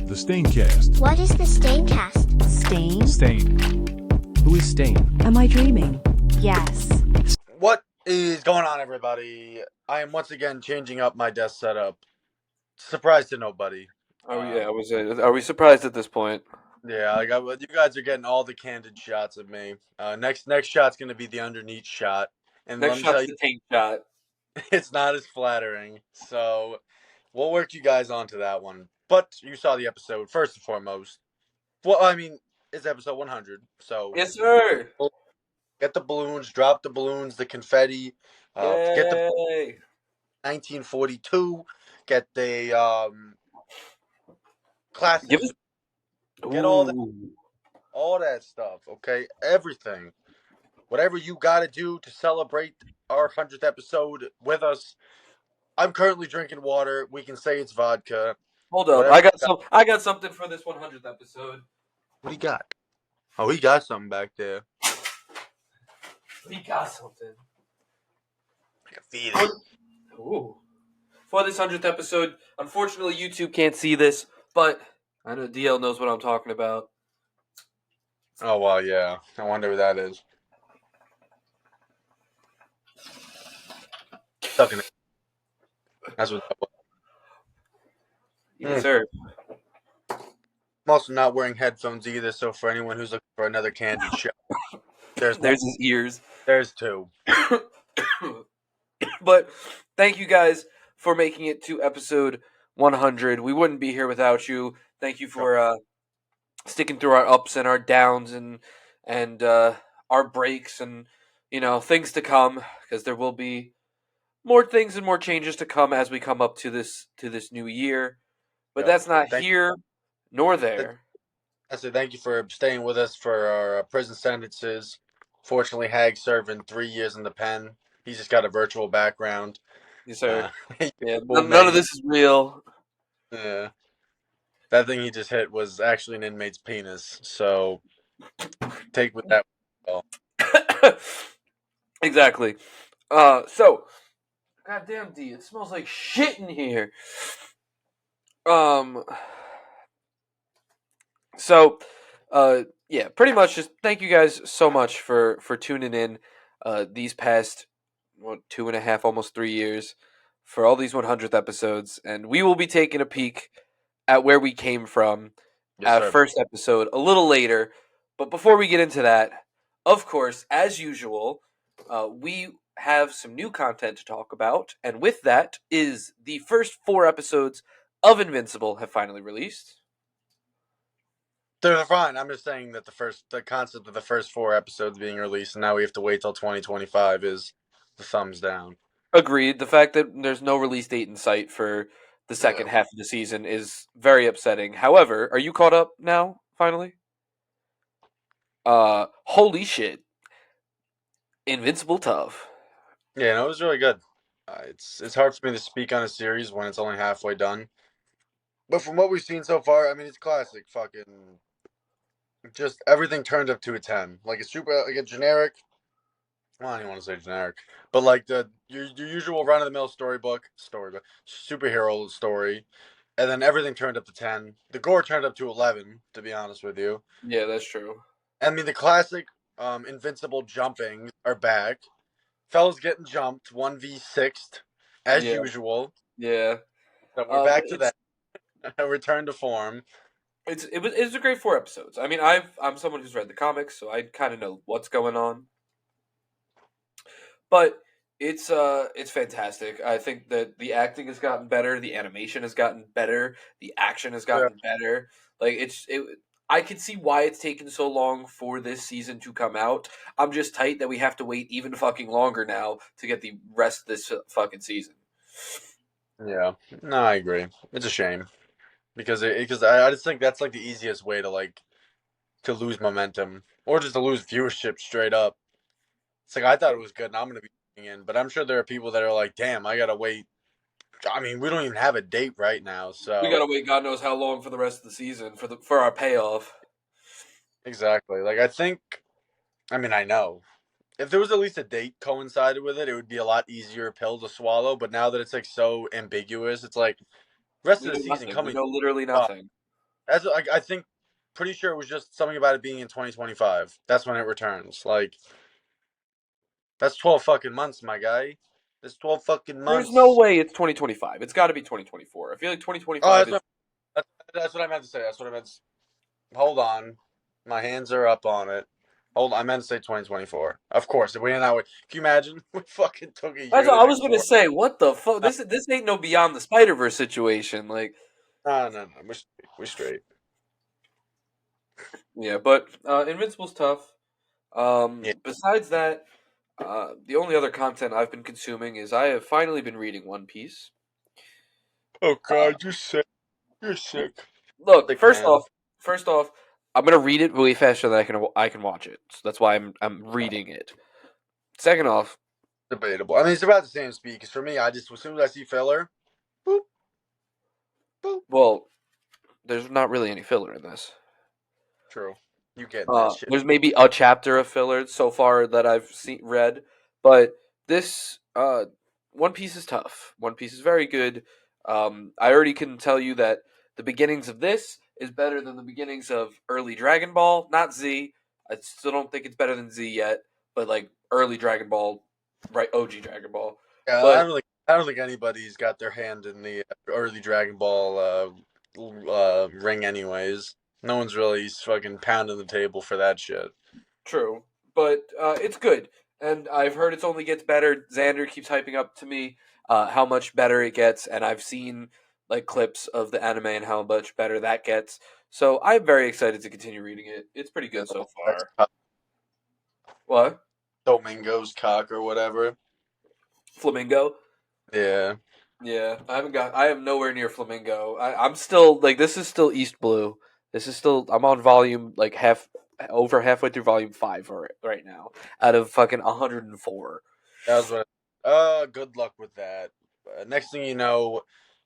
The Staincast. What is the Staincast? Stain? Stain. Who is Stain? Am I dreaming? Yes. What is going on, everybody? I am once again changing up my desk setup. Surprise to nobody. Oh yeah, I was. Are we surprised at this point? Yeah, you guys are getting all the candid shots of me. Next shot's gonna be the underneath shot, and Next let me tell shot's you, the tank shot. it's not as flattering. So we'll work you guys onto that one. But you saw the episode first and foremost. Well, I mean, it's episode 100, so Yes, sir. get the balloons, drop the balloons, the confetti, get the Yay! 1942, get the classic, Give us. get all that stuff. Okay, everything, whatever you got to do to celebrate our 100th episode with us. I'm currently drinking water. We can say it's vodka. Hold up, Whatever I you got some. I got something for this 100th episode. What do you got? Oh, he got something back there. We got something. I can feel it. Ooh. For this 100th episode, unfortunately, YouTube can't see this, but I know DL knows what I'm talking about. Oh well, yeah. I wonder who that is. Sucking it. That's what that was. Yes, sir. I'm also not wearing headphones either, so for anyone who's looking for another candy shot, there's his ears. There's two. But thank you guys for making it to episode 100. We wouldn't be here without you. Thank you for sticking through our ups and our downs and our breaks and things to come, because there will be more things and more changes to come as we come up to this new year. But that's not here nor there. I said thank you for staying with us for our prison sentences. Fortunately, Hag's serving 3 years in the pen. He's just got a virtual background. Yes, sir. Yeah, well, none of this is real. Yeah. That thing he just hit was actually an inmate's penis. So take with that. Exactly. So, goddamn D, it smells like shit in here. So, yeah, pretty much just thank you guys so much for tuning in these past 2.5, almost 3 years for all these 100th episodes, and we will be taking a peek at where we came from at first episode a little later. But before we get into that, of course, as usual, we have some new content to talk about, and with that is the first 4 episodes of Invincible have finally released. They're fine. I'm just saying that the concept of the first 4 episodes being released, and now we have to wait till 2025 is the thumbs down. Agreed. The fact that there's no release date in sight for the second half of the season is very upsetting. However, are you caught up now, finally? Holy shit. Invincible tough. Yeah, no, it was really good. It's hard for me to speak on a series when it's only halfway done. But from what we've seen so far, I mean, it's classic fucking... Just everything turned up to a 10. Like a generic... Well, I don't even want to say generic. But like your usual run-of-the-mill superhero story. And then everything turned up to 10. The gore turned up to 11, to be honest with you. Yeah, that's true. I mean, the classic Invincible jumping are back. Fellas getting jumped, 1v6'd, as usual. Yeah. So we're back to that. A return to form. It was a great 4 episodes. I mean, I'm someone who's read the comics, so I kind of know what's going on. But it's fantastic. I think that the acting has gotten better, the animation has gotten better, the action has gotten better. Like I can see why it's taken so long for this season to come out. I'm just tight that we have to wait even fucking longer now to get the rest of this fucking season. Yeah, no, I agree. It's a shame because I just think that's like the easiest way to lose momentum or just to lose viewership straight up. It's like I thought it was good and I'm gonna be in, but I'm sure there are people that are like, damn, I gotta wait. I mean, we don't even have a date right now, so we gotta wait God knows how long for the rest of the season for our payoff. Exactly. Like I know. If there was at least a date coincided with it, it would be a lot easier pill to swallow. But now that it's like so ambiguous, it's like rest of the season coming. We know literally nothing. That's like I think, pretty sure it was just something about it being in 2025. That's when it returns. Like that's 12 fucking months, my guy. That's 12 fucking There's no months. way it's 2025. It's got to be 2024. I feel like Oh, 2025 is. that's what I meant to say. That's what I meant. Hold on, my hands are up on it. Hold on, I meant to say 2024. Of course, if we ain't that way, can you imagine? We fucking took a That's year what to I do was gonna 4. say. What the fuck? This ain't no Beyond the Spider Verse situation. Like, No. We're straight. yeah, but Invincible's tough. Yeah. Besides that, the only other content I've been consuming is I have finally been reading One Piece. Oh Uh, God, you're sick. You're sick. Look, Sick man. first off, I'm gonna read it way faster than I can watch it. So that's why I'm reading it. Second off, Debatable. I mean, it's about the same speed. Because for me, I just as soon as I see filler, boop boop. well, there's not really any filler in this. True. You getting that shit? There's maybe a chapter of filler so far that I've read, but this One Piece is tough. One Piece is very good. I already can tell you that the beginnings of this is better than the beginnings of early Dragon Ball, not Z. I still don't think it's better than Z yet, but like early Dragon Ball, right? OG Dragon Ball. Yeah, But I don't think anybody's got their hand in the early Dragon Ball ring, anyways. No one's really fucking pounding the table for that shit. true, but it's good, and I've heard it's only gets better. Xander keeps hyping up to me how much better it gets, and I've seen like clips of the anime and how much better that gets. So I'm very excited to continue reading it. It's pretty Yeah, good so that's far. What? Domingo's cock or whatever. Flamingo? Yeah. Yeah, I am nowhere near Flamingo. I'm still like this is still East Blue. This is still I'm on volume like over halfway through volume 5 right now out of fucking 104. That was what. Good luck with that. Next thing you know,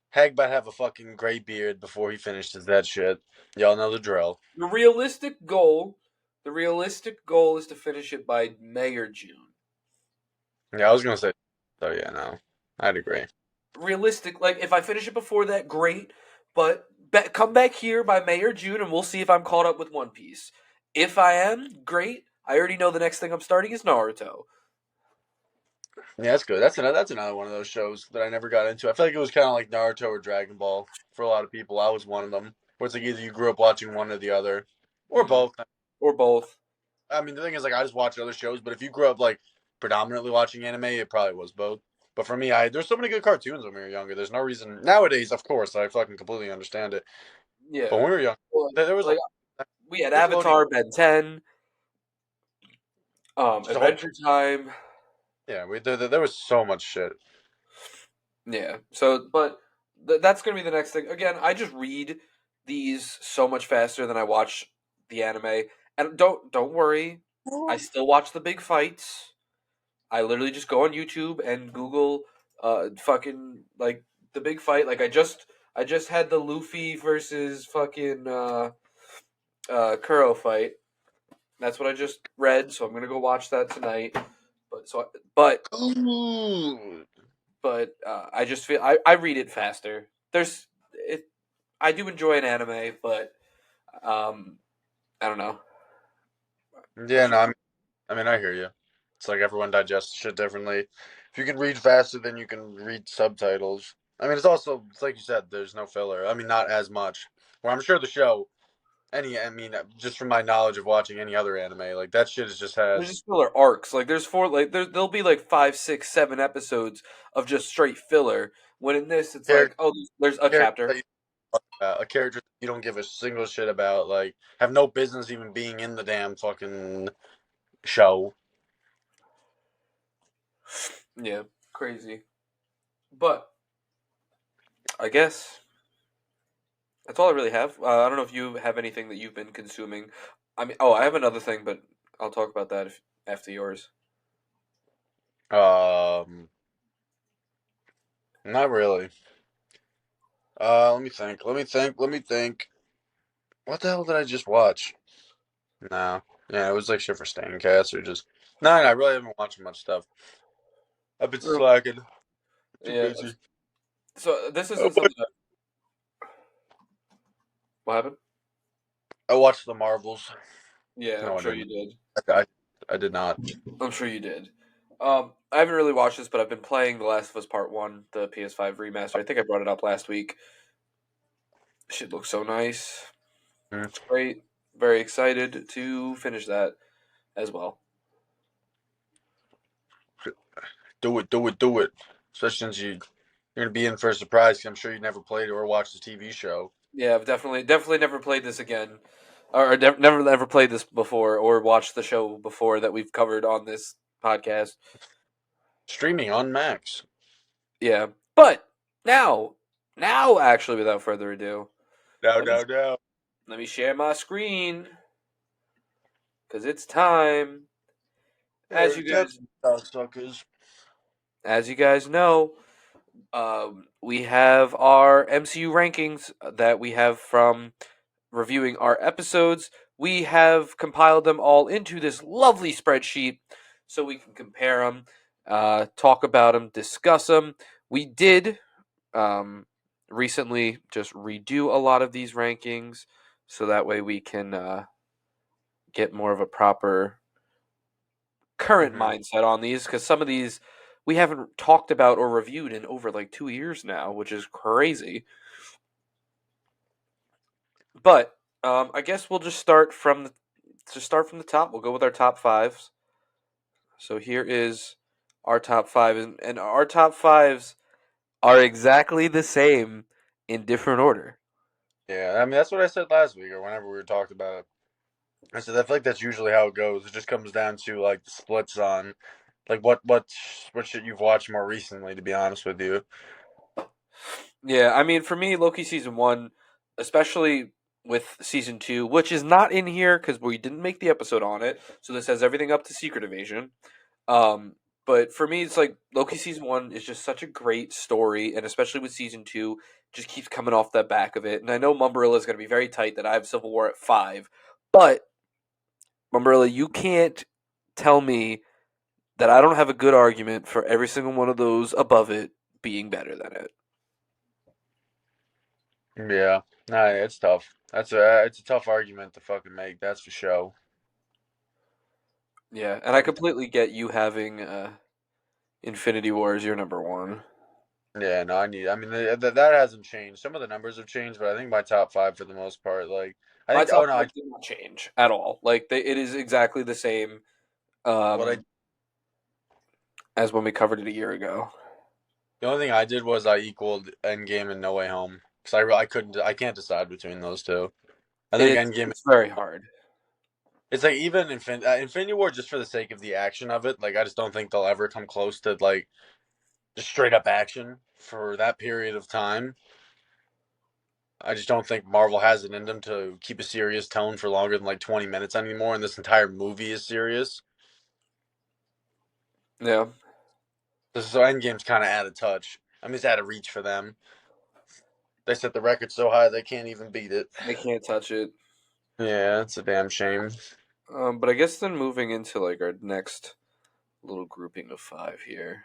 Hag might have a fucking gray beard before he finishes that shit. Y'all know the drill. The realistic goal, the realistic goal is to finish it by May or June. Yeah, I was gonna say. So yeah, no, I'd agree. Realistic, like if I finish it before that, great. But come back here by May or June, and we'll see if I'm caught up with One Piece. If I am, great. I already know the next thing I'm starting is Naruto. Yeah, that's good. That's another one of those shows that I never got into. I feel like it was kind of like Naruto or Dragon Ball for a lot of people. I was one of them. Where it's like either you grew up watching one or the other, or Mm. both. Or both. I mean, the thing is, like, I just watch other shows. But if you grew up like predominantly watching anime, it probably was both. But for me, I there's so many good cartoons when we were younger. There's no reason nowadays. Of course, I fucking completely understand it. But Yeah. when we were young, Well, there was a like we had Nickelodeon. Avatar, Ben 10, Just a whole Adventure Time. yeah. There was so much shit. Yeah. So, but that's gonna be the next thing. Again, I just read these so much faster than I watch the anime. And don't worry, I still watch the big fights. I literally just go on YouTube and Google, fucking like the big fight. Like I just had the Luffy versus fucking Kuro fight. That's what I just read. So I'm gonna go watch that tonight. But but Ooh. I just feel I read it faster. There's it. I do enjoy an anime, but um, I don't know. Yeah, no, I mean, I hear you. It's like everyone digests shit differently. If you can read faster, then you can read subtitles. I mean, it's like you said, there's no filler. I mean, not as much. Well, I'm sure the show, I mean, just from my knowledge of watching any other anime, like that shit is just There's has just filler arcs. Like there's four. Like there'll be like 5, 6, 7 episodes of just straight filler. When in this, it's like character, oh, there's a character chapter. that a character that you don't give a single shit about, like have no business even being in the damn fucking show. Yeah, crazy. But I guess that's all I really have. I don't know if you have anything that you've been consuming. I mean, oh, I have another thing, but I'll talk about that after yours. Not really. Let me think. Let me think. What the hell did I just watch? No. Yeah, it was like shit for Staincast or just. No, I really haven't watched much stuff. I've been True. slacking. Too Yeah. busy. So this Oh, isn't boy. something. What happened? I watched the Marvels. Yeah, No, I'm I sure didn't. you did. I did not. I'm sure you did. I haven't really watched this, but I've been playing The Last of Us Part One, the PS5 remaster. I think I brought it up last week. Shit looks so nice. Mm. It's great. Very excited to finish that as well. Do it, do it, do it. Especially since you're gonna be in for a surprise. 'Cause I'm sure you never played or watched the TV show. Yeah, I've definitely never played this again, or never ever played this before, or watched the show before that we've covered on this podcast. Streaming on Max. Yeah, but now, actually, without further ado, No, let me no, no. let me share my screen because it's time. As you guys, Suckers. as you guys know, we have our MCU rankings that we have from reviewing our episodes. We have compiled them all into this lovely spreadsheet so we can compare them, talk about them, discuss them. We did recently just redo a lot of these rankings so that way we can get more of a proper current Mm-hmm. mindset on these because some of these we haven't talked about or reviewed in over like 2 years now, which is crazy. But I guess we'll just start from the top. We'll go with our top fives. So here is our top five, and our top fives are exactly the same in different order. Yeah, I mean that's what I said last week or whenever we were talking about it. I said I feel like that's usually how it goes. It just comes down to like the splits on like what shit you've watched more recently. To be honest with you. Yeah, I mean, for me, Loki season one, especially with season two, which is not in here because we didn't make the episode on it, so this has everything up to Secret Invasion. Um, but for me, it's like Loki season one is just such a great story, and especially with season two, just keeps coming off the back of it. And I know Mumbarilla is going to be very tight that I have Civil War at five, but Mumbarilla, you can't tell me that I don't have a good argument for every single one of those above it being better than it. Yeah, nah, it's tough. It's a tough argument to fucking make. That's for sure. Yeah, and I Every completely get you having Infinity War as your number one. Yeah, no, I need. I mean, that hasn't changed. Some of the numbers have changed, but I think my top five for the most part, like I My think. Oh top no, five did not change at all. Like it is exactly the same what I um, as when we covered it a year ago. the only thing I did was I equaled Endgame and No Way Home because I couldn't I can't decide between those two. I think Endgame. It's very hard. It's like even Infinity War just for the sake of the action of it. Like I just don't think they'll ever come close to like just straight up action for that period of time. I just don't think Marvel has it in them to keep a serious tone for longer than like 20 minutes anymore, and this entire movie is serious. Yeah, So Endgame's kind of out of touch. I mean, it's out of reach for them. They set the record so high they can't even beat it. they can't touch it. Yeah, it's a damn shame. But I guess then moving into like our next little grouping of five here.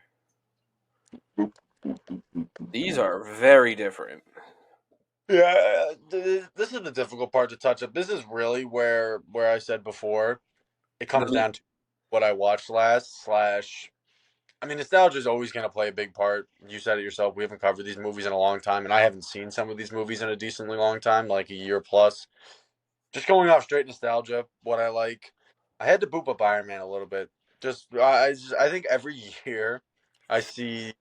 These are very different. Yeah, this is the difficult part to touch up. This is really where I said before it Let comes me down to what I watched last. Slash, I mean, nostalgia is always going to play a big part. You said it yourself. We haven't covered these movies in a long time, and I haven't seen some of these movies in a decently long time, like a year plus. Just going off straight nostalgia, what I like. I had to boop up Iron Man a little bit. I think every year I see,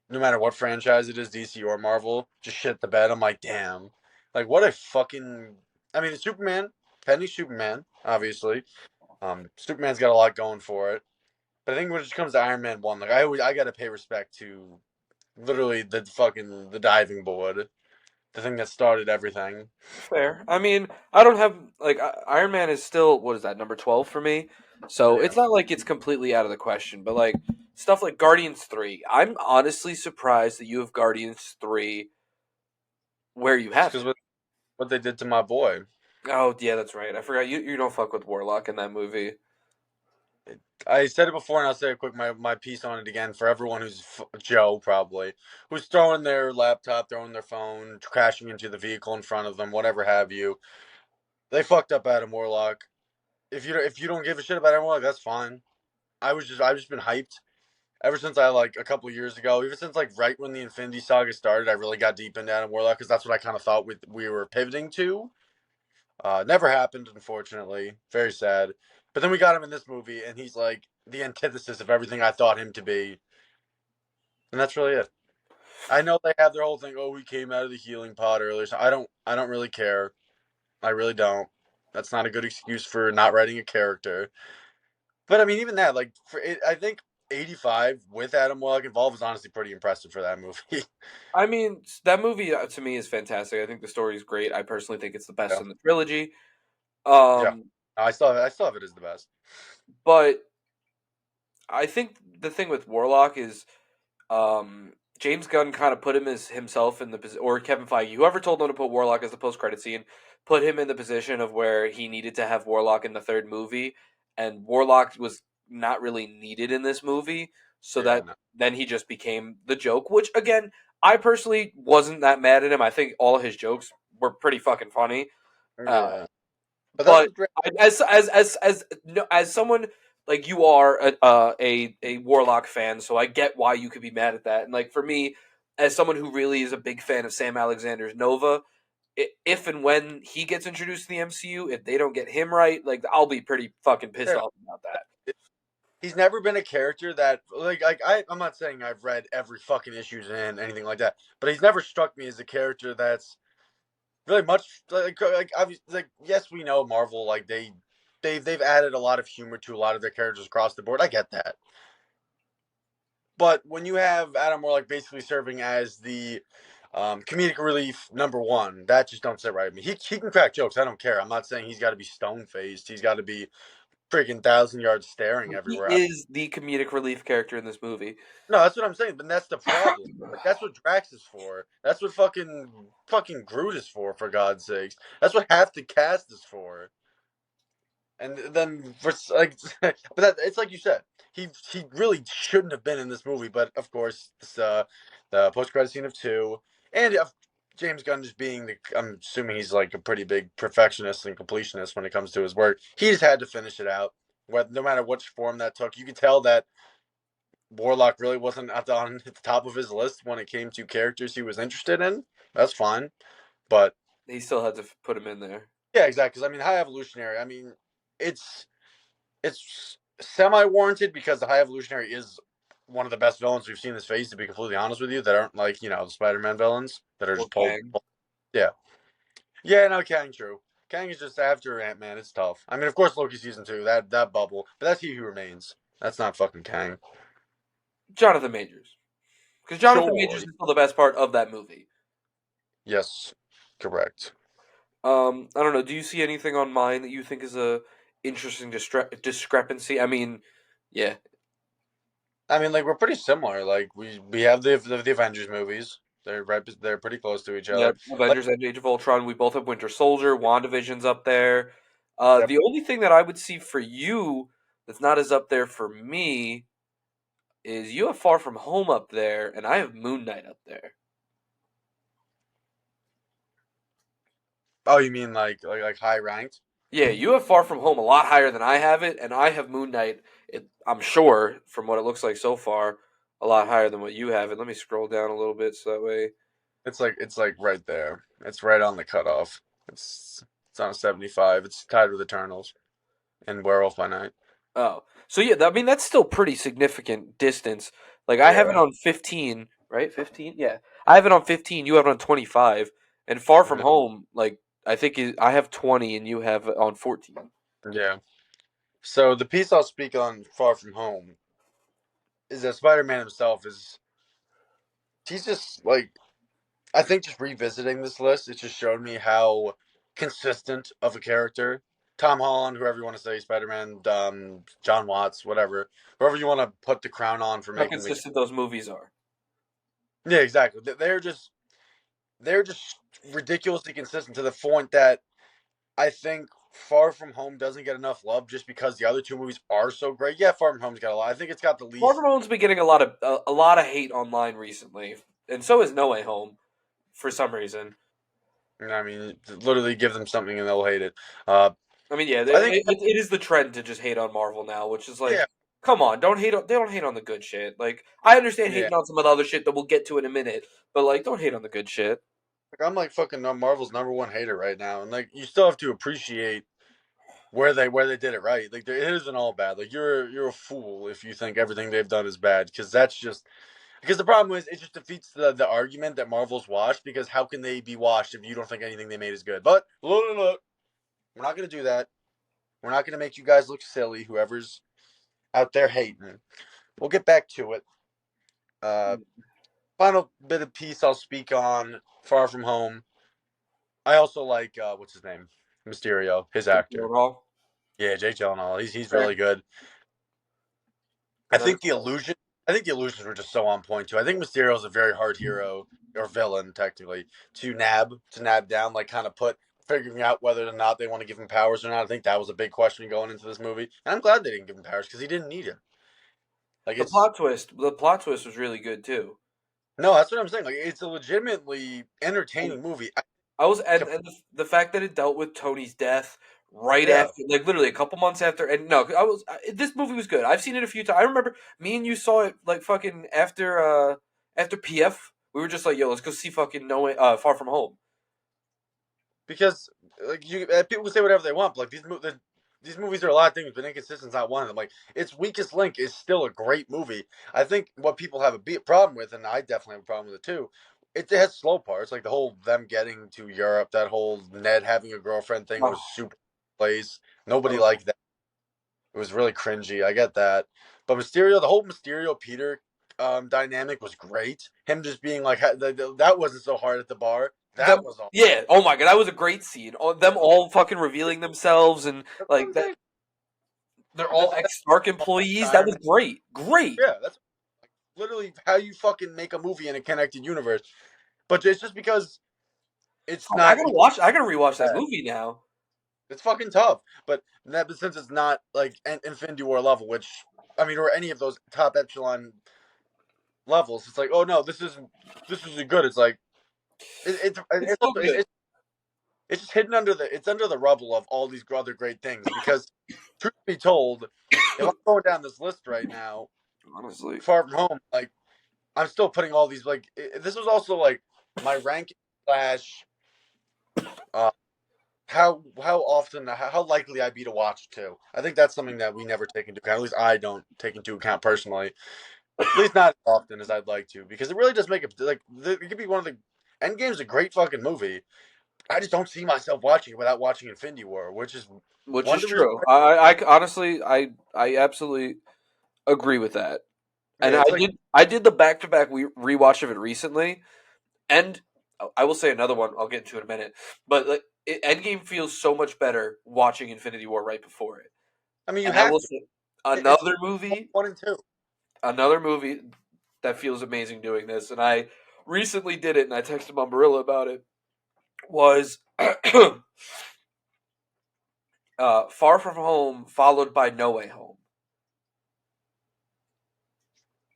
no matter what franchise it is, DC or Marvel, just shit the bed. I'm like, damn, like what a fucking. I mean, Superman, Penny Superman, obviously. Superman's got a lot going for it, but I think when it comes to Iron Man 1, like I gotta pay respect to literally the diving board, the thing that started everything. fair. I mean, I don't have like Iron Man is still what is that number 12 for me. So Yeah, it's not like it's completely out of the question, but like stuff like Guardians 3. I'm honestly surprised that you have Guardians 3 where you it's have because it. what they did to my boy. Oh, yeah, that's right. I forgot you don't fuck with Warlock in that movie. I said it before, and I'll say a quick my piece on it again for everyone who's Joe probably who's throwing their laptop, throwing their phone, crashing into the vehicle in front of them, whatever have you. They fucked up Adam Warlock. If you don't give a shit about Adam Warlock, that's fine. I've just been hyped ever since I like a couple years ago. Even since like right when the Infinity Saga started, I really got deep into Adam Warlock because that's what I kind of thought we were pivoting to. Never happened, unfortunately. Very sad. But then we got him in this movie, and he's like the antithesis of everything I thought him to be, and that's really it. I know they have their whole thing. Oh, we came out of the healing pod earlier. So I don't really care. I really don't. That's not a good excuse for not writing a character. But I mean, even that, like, I think 85 with Adam Warlock involved is honestly pretty impressive for that movie. I mean, that movie to me is fantastic. I think the story is great. I personally think it's the best Yeah, in the trilogy. yeah. Um, I still have it as the best. but I think the thing with Warlock is James Gunn kind of put him as himself in the position, or Kevin Feige, whoever told him to put Warlock as the post credit scene, put him in the position of where he needed to have Warlock in the third movie, and Warlock was not really needed in this movie, so Yeah, that no. then he just became the joke. Which again, I personally wasn't that mad at him. I think all of his jokes were pretty fucking funny. Uh, Yeah, but that's but what great. as no, as someone like you are a Warlock fan, so I get why you could be mad at that. And like for me, as someone who really is a big fan of Sam Alexander's Nova, if and when he gets introduced to the MCU, if they don't get him right, like I'll be pretty fucking pissed Yeah, off about that. he's never been a character that I'm not saying I've read every fucking issues and anything like that, but he's never struck me as a character that's really much obviously, like yes, we know Marvel, like they've added a lot of humor to a lot of their characters across the board. I get that. But when you have Adam Warlock basically serving as the comedic relief number one, that just don't sit right with me. He can crack jokes. I don't care. I'm not saying he's got to be stone faced. He's got to be freaking thousand yards staring He everywhere. is the comedic relief character in this movie. No, that's what I'm saying. But that's the problem. Like, that's what Drax is for. That's what fucking Groot is for God's sakes. That's what half the cast is for. And then for like, but that it's like you said, he really shouldn't have been in this movie. But of course, this, the post credit scene of two, and James Gunn just being I'm assuming he's like a pretty big perfectionist and completionist when it comes to his work. He just had to finish it out, no matter which form that took. You could tell that Warlock really wasn't on the top of his list when it came to characters he was interested in. That's fine, but He still had to put him in there. yeah, exactly. 'Cause, I mean, High Evolutionary. I mean, it's it's semi warranted because the High Evolutionary is one of the best villains we've seen this phase. To be completely honest with you, that aren't like the Spider-Man villains that are Or just pulled. Kang. Yeah, yeah. No, Kang. True. Kang is just after Ant-Man. It's tough. I mean, of course, Loki season two. That bubble, but that's He Who Remains. That's not fucking Kang. Jonathan Majors. Because Jonathan Sure. Majors is still the best part of that movie. Yes. Correct. I don't know. Do you see anything on mine that you think is a interesting discrepancy? I mean, yeah, I mean, like we're pretty similar. Like we have the Avengers movies. They're right. They're pretty close to each yeah. other. Like, Avengers: Age of Ultron. We both have Winter Soldier. WandaVision's up there. yep. The only thing that I would see for you that's not as up there for me is you have Far From Home up there, and I have Moon Knight up there. Oh, you mean like high ranked? Yeah, you have Far From Home a lot higher than I have it, and I have Moon Knight. I'm sure, from what it looks like so far, a lot higher than what you have it. Let me scroll down a little bit so that way. It's like right there. It's right on the cutoff. It's on a 75. It's tied with Eternals and Werewolf by Night. Oh, so yeah, I mean that's still pretty significant distance. Like I have it Yeah. on 15, right? 15, yeah. I have it on 15. You have it on 25, and Far From Home, like I think I have 20, and you have it on 14. Yeah. So the piece I'll speak on Far From Home is that Spider-Man himself is he's just like I think just revisiting this list, it just showed me how consistent of a character Tom Holland, whoever you want to say, Spider Man, John Watts, whatever, whoever you want to put the crown on for How making the consistent those movies are. yeah, exactly. They're just ridiculously consistent to the point that I think Far From Home doesn't get enough love just because the other two movies are so great. Yeah, Far From Home's got a lot. I think it's got the Far least. From Home's been getting a lot of hate online recently, and so is No Way Home for some reason. I mean, literally give them something and they'll hate it. Uh, I mean, yeah, I think, it is the trend to just hate on Marvel now, which is yeah, like, come on, don't hate on they don't hate on the good shit. Like, I understand yeah. hating on some of the other shit that we'll get to in a minute, but like, don't hate on the good shit. Like, I'm like fucking Marvel's #1 hater right now, and like you still have to appreciate where they did it right. Like it isn't all bad. Like you're a fool if you think everything they've done is bad, because that's just because the problem is it just defeats the argument that Marvel's washed. Because how can they be washed if you don't think anything they made is good? But look, we're not gonna do that. We're not gonna make you guys look silly. Whoever's out there hating, we'll get back to it. Uh, Final bit of piece I'll speak on Far From Home. I also like what's his name, Mysterio, his actor. Overall, Yeah, Jake Gyllenhaal. He's fair. really good. I That is think the fair. illusion. I think the illusions were just so on point too. I think Mysterio is a very hard hero or villain technically to nab down, like kind of put figuring out whether or not they want to give him powers or not. I think that was a big question going into this movie, and I'm glad they didn't give him powers because he didn't need him. Like it's The plot twist was really good too. no, that's what I'm saying. Like it's a legitimately entertaining movie. I was and the fact that it dealt with Tony's death right Yeah, after, like literally a couple months after, and no, this movie was good. I've seen it a few times. I remember me and you saw it like fucking after PF. We were just like, yo, let's go see fucking No Way, Far From Home. because like people can say whatever they want, but like these movies are a lot of things, but Inconsistent's not one of them. Like its weakest link is still a great movie. I think what people have a problem with, and I definitely have a problem with it too. It has slow parts, like the whole them getting to Europe, that whole Ned having a girlfriend thing was Oh, super place. Nobody oh. liked that. It was really cringy. I get that, but Mysterio, the whole Mysterio Peter dynamic was great. Him just being like that wasn't so hard at the bar. Them, That was all. yeah. Oh my god, that was a great scene. Them all fucking revealing themselves and That's what like I'm that. saying. They're all That's ex Stark employees. That was retirement. great. Great. Yeah, that's literally how you fucking make a movie in a connected universe. But it's just because it's Fuck, I not gotta watch. I gotta rewatch that bad. movie now. It's fucking tough. But since it's not like an Infinity War level, which I mean, or any of those top echelon levels, it's like, oh no, this is good. It's like It's it's still also good. it's just hidden under the rubble of all these other great things. Because truth be told, if I'm going down this list right now, Honestly. Far From Home, like I'm still putting all these like this was also like my ranking slash uh how often how likely I'd be to watch too. I think that's something that we never take into account. At least I don't take into account personally. At least not as often as I'd like to, because it really does make it like it could be one of the Endgame's a great fucking movie. I just don't see myself watching it without watching Infinity War, which is Which one of is the reasons. true. I honestly, I absolutely agree with that. Yeah, And it's like I did the back to back rewatch of it recently, and I will say another one. I'll get into in a minute. But like, Endgame feels so much better watching Infinity War right before it. I mean you And I have will to. say It's another movie, 1 and 2. another movie that feels amazing doing this. And I recently did it, and I texted Umbrella about it. Was Far From Home followed by No Way Home.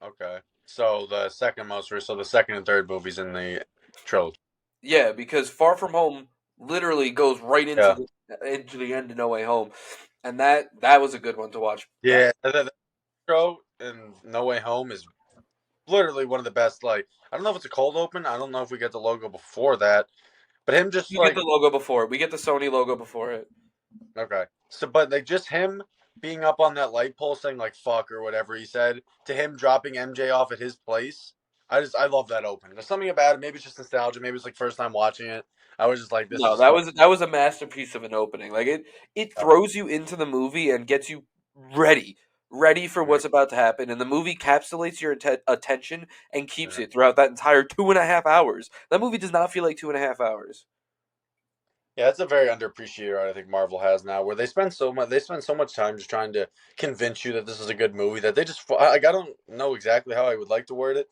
Okay, so the second most, so the second and third movies in the trilogy. Yeah, because Far From Home literally goes right Yeah, into the end of No Way Home, and that was a good one to watch back. yeah. The intro in No Way Home is literally one of the best. Like, I don't know if it's a cold open. I don't know if we get the logo before that, but him just You get like the logo before it. We get the Sony logo before it. okay. So, but like just him being up on that light pole saying like "fuck" or whatever he said to him dropping MJ off at his place. I love that open. There's something about it. Maybe it's just nostalgia. Maybe it's like first time watching it. I was just like, this No, is fun. that was a masterpiece of an opening. Like it throws you into the movie and gets you ready, ready for Mhm, what's about to happen. And the movie capsulates your attention and keeps mhm. it throughout that entire 2.5 hours. That movie does not feel like 2.5 hours. Yeah, that's a very underappreciated art I think Marvel has now, where they spend so much time just trying to convince you that this is a good movie that they just like I don't know exactly how I would like to word it,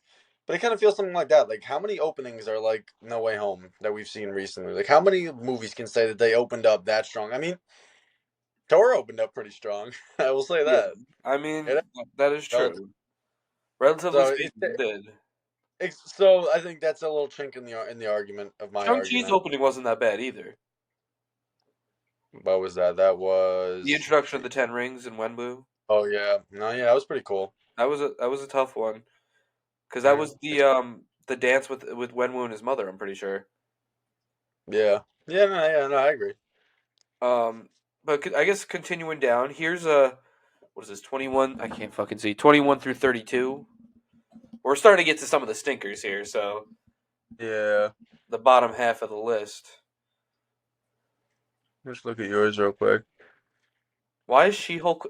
but it kind of feels something like that. Like how many openings are like No Way Home that we've seen recently? Like how many movies can say that they opened up that strong? I mean, Thor opened up pretty strong. I will say Yeah, that. I mean It that is relative. true. Relatively So speaking, it did. So I think that's a little chink in the argument of my Shang-Chi's argument. opening wasn't that bad either. What was that? That The was. introduction of the Ten Rings in Wenwu. Oh yeah, no, yeah, that was pretty cool. That was a tough one because that Yeah, was the dance with Wenwu and his mother. I'm pretty sure. yeah, no, I agree. Um, but I guess continuing down, here's a what is this 21? I can't fucking see 21 through 32. We're starting to get to some of the stinkers here, so Yeah, the bottom half of the list. let's look at yours real quick. Why is She-Hulk?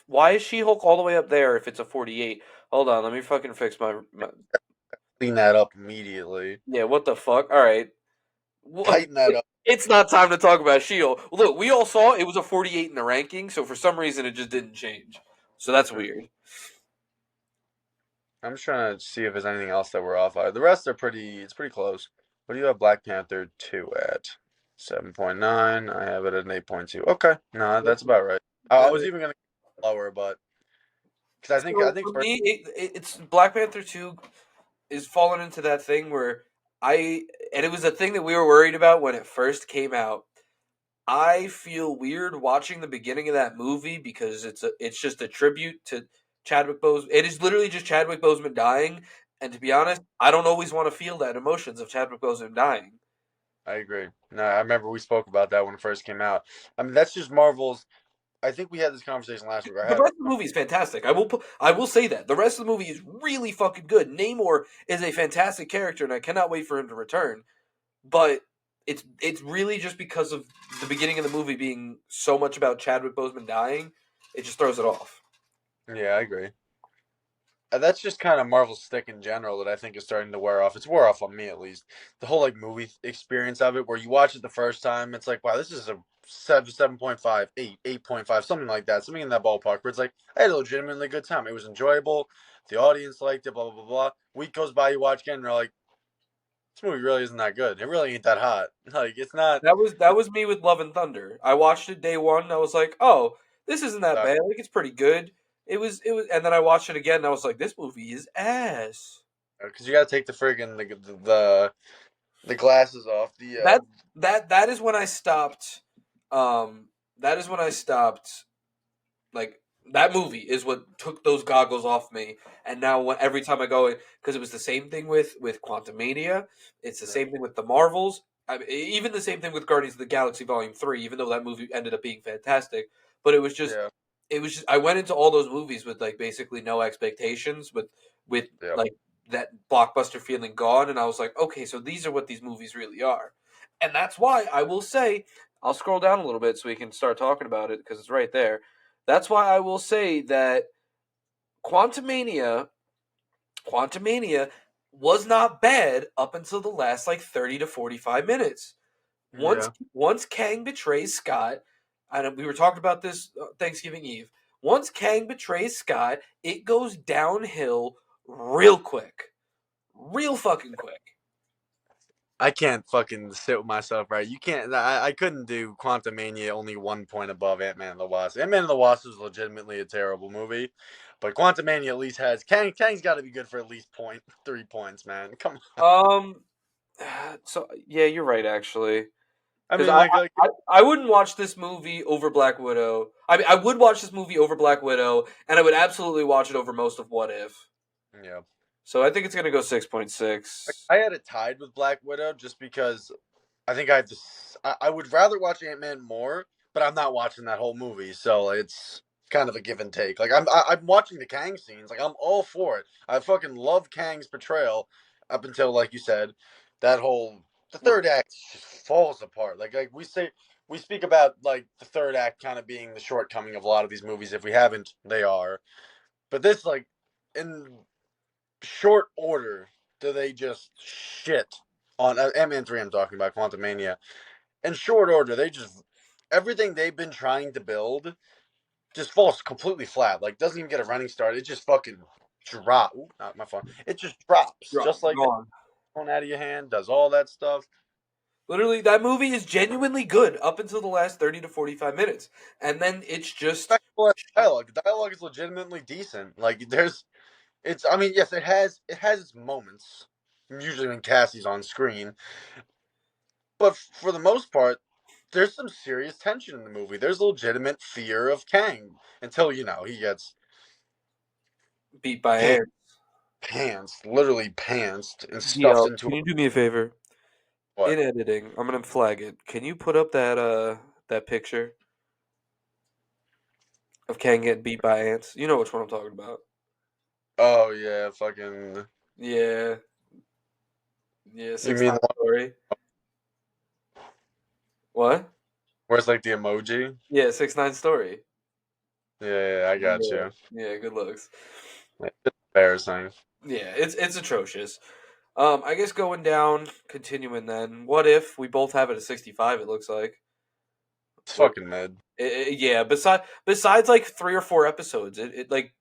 Why is She-Hulk all the way up there if it's a 48? Hold on, let me fucking fix my. Clean that up immediately. Yeah, what the fuck? All right. Tighten that up. It's not time to talk about Shield. Look, we all saw it was a 48 in the ranking, so for some reason it just didn't change. So that's weird. I'm just trying to see if there's anything else that we're off by. The rest are pretty. It's pretty close. What do you have Black Panther 2 at? 7.9. I have it at an 8.2. Okay, no, that's about right. I was even gonna go lower, but because I So think for first. me, it's Black Panther 2 is falling into that thing where and it was a thing that we were worried about when it first came out. I feel weird watching the beginning of that movie because it's just a tribute to Chadwick Boseman. It is literally just Chadwick Boseman dying, and to be honest, I don't always want to feel that emotions of Chadwick Boseman dying. I agree. No, I remember we spoke about that when it first came out. I mean, that's just Marvel's. I think we had this conversation last week. I The had rest of the movie is fantastic. I will say that the rest of the movie is really fucking good. Namor is a fantastic character, and I cannot wait for him to return. But it's really just because of the beginning of the movie being so much about Chadwick Boseman dying, it just throws it off. Yeah, I agree. That's just kind of Marvel's stick in general that I think is starting to wear off. It's wore off on me at least. The whole like movie experience of it, where you watch it the first time, it's like, wow, this is a 7.5, 8.5, something like that, something in that ballpark. Where it's like, I had a legitimately good time. It was enjoyable. The audience liked it. Blah blah blah blah. Week goes by, you watch again, and you're like, this movie really isn't that good. It really ain't that hot. Like it's not. That was me with Love and Thunder. I watched it day one. And I was like, oh, this isn't that bad. Like it's pretty good. It was, and then I watched it again. And I was like, this movie is ass. Because you got to take the friggin' the glasses off. That that is when I stopped. That is when I stopped. Like that movie is what took those goggles off me. And now every time I go in, because it was the same thing with Quantum Mania. It's the same thing with the Marvels. I mean, even the same thing with Guardians of the Galaxy Volume 3. Even though that movie ended up being fantastic, but yeah it was just I went into all those movies with like basically no expectations, with yeah. like that blockbuster feeling gone, and I was like, okay, so these are what these movies really are, and that's why I will say I'll scroll down a little bit so we can start talking about it because it's right there. That's why I will say that Quantumania, Quantumania was not bad up until the last like 30 to 45 minutes. Once Yeah. once Kang betrays Scott, and we were talking about this Thanksgiving Eve. Once Kang betrays Scott, it goes downhill real quick, real fucking quick. I can't fucking sit with myself, right? You can't. I couldn't do Quantum Mania only 1 point above Ant Man and the Wasp. Ant Man and the Wasp was legitimately a terrible movie, but Quantum Mania at least has Kang's got to be good for at least 3 points, man. Come on. Um, so yeah, you're right actually. I Because mean, like I wouldn't watch this movie over Black Widow. I mean, I would watch this movie over Black Widow, and I would absolutely watch it over most of What If. yeah. So I think it's gonna go Like, 6.6. I had it tied with Black Widow just because I think I have to. I would rather watch Ant Man more, but I'm not watching that whole movie, so it's kind of a give and take. Like I'm watching the Kang scenes, like I'm all for it. I fucking love Kang's portrayal up until, like you said, that whole the third act just falls apart. Like we speak about like the third act kind of being the shortcoming of a lot of these movies. If we haven't, they are. But this like in short order do they just shit on Ant-Man 3. I'm talking about Quantum Mania. In short order, they just everything they've been trying to build just falls completely flat. Like doesn't even get a running start. It just fucking drop. Ooh, not my phone. It just drops just like that. Gone. Phone out of your hand. Does all that stuff. Literally, that movie is genuinely good up until the last 30 to 45 minutes, and then it's just Dialogue. The dialogue is legitimately decent. Like there's It's. I mean, yes, it has its moments. Usually when Cassie's on screen, but for the most part, there's some serious tension in the movie. There's legitimate fear of Kang until he gets Beat by pants, ants. literally pantsed and stuffed Yo, into can you do me a favor? what? In editing, I'm gonna flag it. Can you put up that picture of Kang getting beat by ants? You know which one I'm talking about. Oh yeah, fucking. Yeah, yeah, You six mean nine the one story. What? where it's like the emoji? Yeah, 6ix9ine story. Yeah, I got Yeah, you. yeah, good looks. It's embarrassing. Yeah, it's atrocious. I guess going down, continuing then. What if we both have it at 65? It looks like. It's What? fucking mid. Yeah. Besides like 3 or 4 episodes, it like,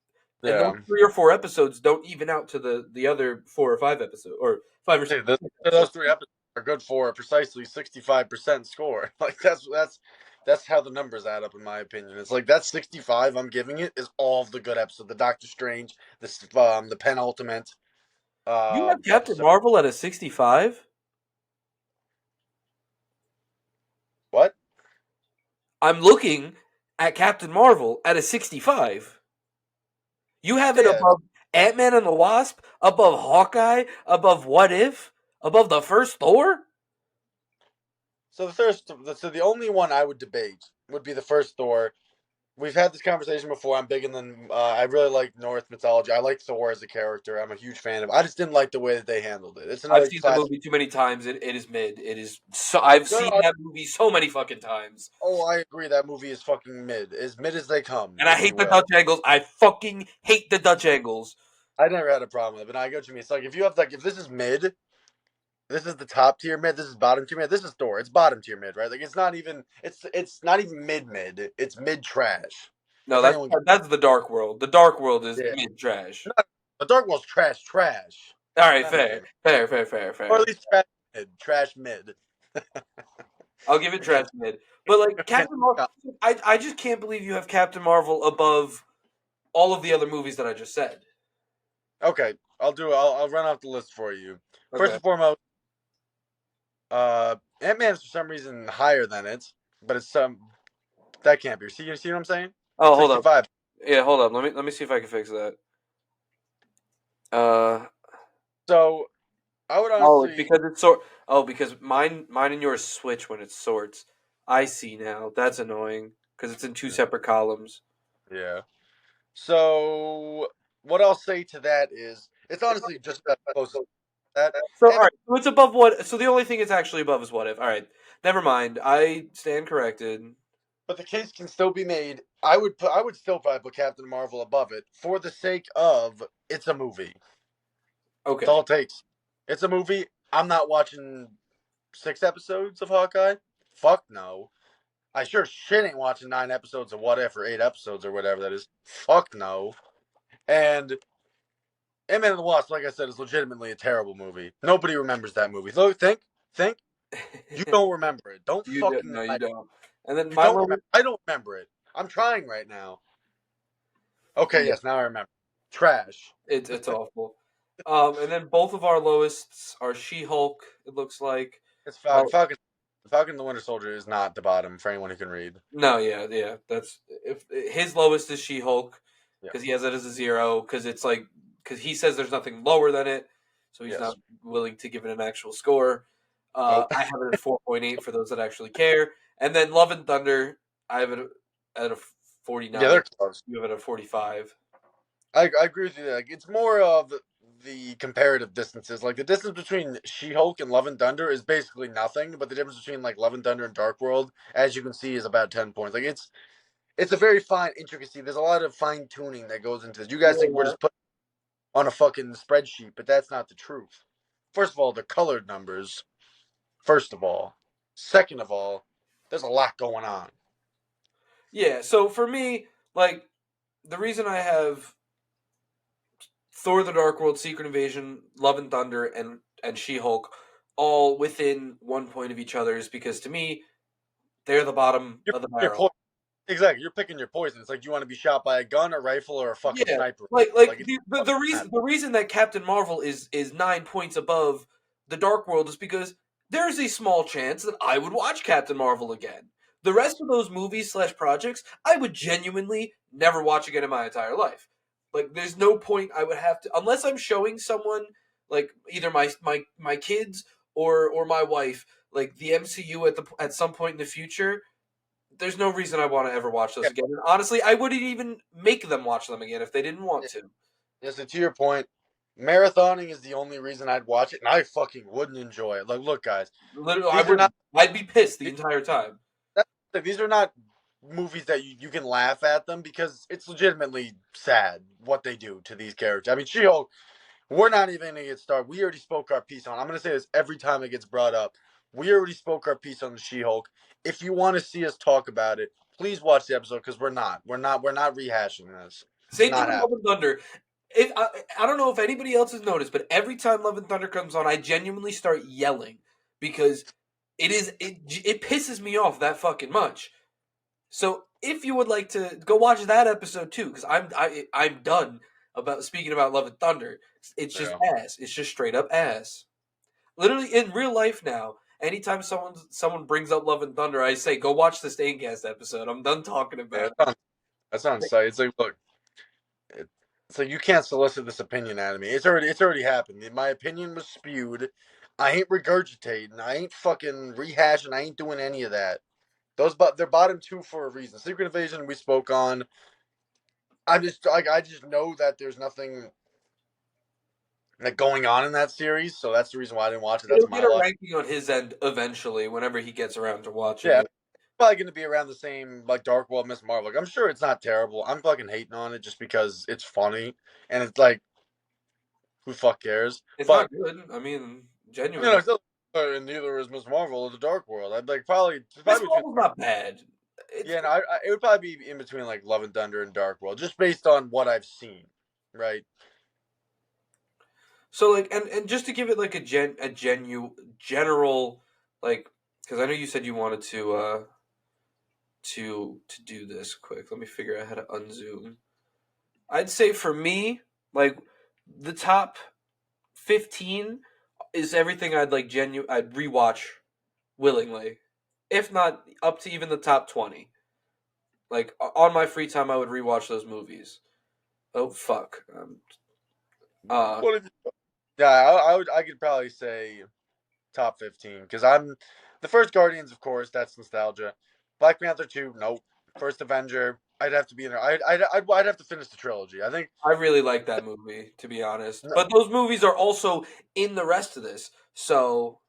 and those Yeah. 3 or 4 episodes don't even out to the other 4 or 5 episodes or 5 or 6 Dude, those episodes. three episodes are good for a precisely 65% score. Like that's how the numbers add up in my opinion. It's like that 65 I'm giving it is all of the good episodes. The Doctor Strange, the penultimate You have Captain episode. Marvel at a 65. What? I'm looking at Captain Marvel at a 65. You have it Yeah. above Ant-Man and the Wasp, above Hawkeye, above What If, above the first Thor? So the only one I would debate would be the first Thor. We've had this conversation before. I'm big in the. I really like Norse mythology. I like Thor as a character. I'm a huge fan of. I just didn't like the way that they handled it. It's I've another seen that classic. movie too many times. It is mid. It is so. I've No, no. seen that movie so many fucking times, I agree. That movie is fucking mid, as mid as they come, and I if you hate the will. Dutch angles. I fucking hate the Dutch angles. I never had a problem with it, but I get what you mean. It's like if this is mid, this is the top tier mid, this is bottom tier mid, this is Thor. It's bottom tier mid, right? Like it's not even mid. It's mid trash. No, If anyone gets that's the Dark World. The Dark World is yeah. mid trash. Not, the Dark World's trash. All right, That makes fair, sense. fair, fair, fair, Or at fair. least trash mid. I'll give it trash Against mid. But like against Captain Marvel, I just can't believe you have Captain Marvel above all of the other movies that I just said. Okay, I'll run off the list for you. First Okay. and foremost, Ant-Man is for some reason higher than it, but it's that can't be. See what I'm saying? Oh, hold up. 65. Yeah, hold up. Let me see if I can fix that. Uh So I would oh, it's honestly, because it's sort. Oh, because mine and yours switch when it sorts. I see now. That's annoying because it's in two separate columns. yeah. So what I'll say to that is, it's honestly just that close as that, So all and right, so it's above what? So the only thing it's actually above is What If. All right, never mind. I stand corrected. but the case can still be made. I would still probably put Captain Marvel above it for the sake of it's a movie. That's all Okay. it takes. It's a movie. I'm not watching 6 episodes of Hawkeye. Fuck no. I sure shit ain't watching 9 episodes of What If or 8 episodes or whatever that is. Fuck no. And Ant-Man and the Wasp, like I said, is legitimately a terrible movie. Nobody remembers that movie. So think. You don't remember it. Don't You do fucking no, you lie. don't. And then You my don't low. remember. I don't remember it. I'm trying right now. Okay, Yeah, yes, now I remember. Trash. it's awful. And then both of our lowests are She-Hulk. It looks like. It's Oh Falcon and the Winter Soldier is not the bottom for anyone who can read. no, yeah, yeah. That's if his lowest is She-Hulk Yeah. because he has it as a 0 because it's like because he says there's nothing lower than it, so he's Yes. not willing to give it an actual score. Nope. I have it at 4.8 for those that actually care, and then Love and Thunder, I have it at a Yeah, 49. they're close. You have it at 45. I agree with you. Like, it's more of the comparative distances. Like the distance between She-Hulk and Love and Thunder is basically nothing, but the difference between like Love and Thunder and Dark World, as you can see, is about 10 points. Like it's a very fine intricacy. There's a lot of fine tuning that goes into this. You guys think we're Yeah. just putting on a fucking spreadsheet, but that's not the truth. First of all, the colored numbers. First of all, second of all, there's a lot going on. Yeah, so for me, like the reason I have Thor: The Dark World, Secret Invasion, Love and Thunder, and She Hulk all within 1 point of each other is because to me they're the bottom Your, of the your barrel. point. Exactly. You're picking your poison. It's like, do you want to be shot by a gun, a rifle, or a fucking Yeah, sniper? like Like, it the reason that Captain Marvel is 9 points above the Dark World is because there's a small chance that I would watch Captain Marvel again. The rest of those movies slash projects, I would genuinely never watch again in my entire life. Like, there's no point I would have to, unless I'm showing someone, like either my kids or my wife, like the MCU at some point in the future. There's no reason I want to ever watch those yeah, again. And honestly, I wouldn't even make them watch them again if they didn't want yeah. to. Yeah, so to your point, marathoning is the only reason I'd watch it, and I fucking wouldn't enjoy it. Like, look, guys, Literally, I these are wouldn't. not I'd be pissed the these, entire time. these are not movies that you can laugh at them because it's legitimately sad what they do to these characters. I mean, She-Hulk, we're not even gonna get started. We already spoke our piece on. I'm gonna say this every time it gets brought up. We already spoke our piece on the She-Hulk. If you want to see us talk about it, please watch the episode because we're not rehashing this. It's Same thing not with Love happening. and Thunder. I don't know if anybody else has noticed, but every time Love and Thunder comes on, I genuinely start yelling because it pisses me off that fucking much. So if you would like to go watch that episode too, because I'm done about speaking about Love and Thunder. It's just Yeah. ass. It's just straight up ass. Literally in real life now, anytime someone brings up Love and Thunder, I say go watch the Staincast episode. I'm done talking Yeah, about that's on site. It's like, look, it's like you can't solicit this opinion out of me. It's already happened. My opinion was spewed. I ain't regurgitating. I ain't fucking rehashing. I ain't doing any of that. They're bottom two for a reason. Secret Invasion we spoke on. I just know that there's nothing like going on in that series, so that's the reason why I didn't watch it. That's He'll my get a luck. ranking on his end eventually, whenever he gets around to watching Yeah, it. probably going to be around the same like Dark World, Miss Marvel. Like, I'm sure it's not terrible. I'm fucking hating on it just because it's funny and it's like who fuck cares. It's But not good. I mean, it's genuinely, still, and neither is Miss Marvel or the Dark World. I'd like probably it's Miss probably between. Marvel's not bad. It's Yeah, no, it would probably be in between like Love and Thunder and Dark World, just based on what I've seen. Right? so like, and just to give it like general like, because I know you said you wanted to do this quick. Let me figure out how to unzoom. I'd say for me, like the top 15 is everything I'd rewatch willingly. If not up to even the top 20. Like on my free time I would rewatch those movies. Oh fuck. Uh What if? Yeah, I could probably say top 15 because I'm the first Guardians, of course. That's nostalgia. Black Panther 2, nope. First Avenger, I'd have to be in there. I'd have to finish the trilogy. I think. I really like that movie, to be honest. But those movies are also in the rest of this. So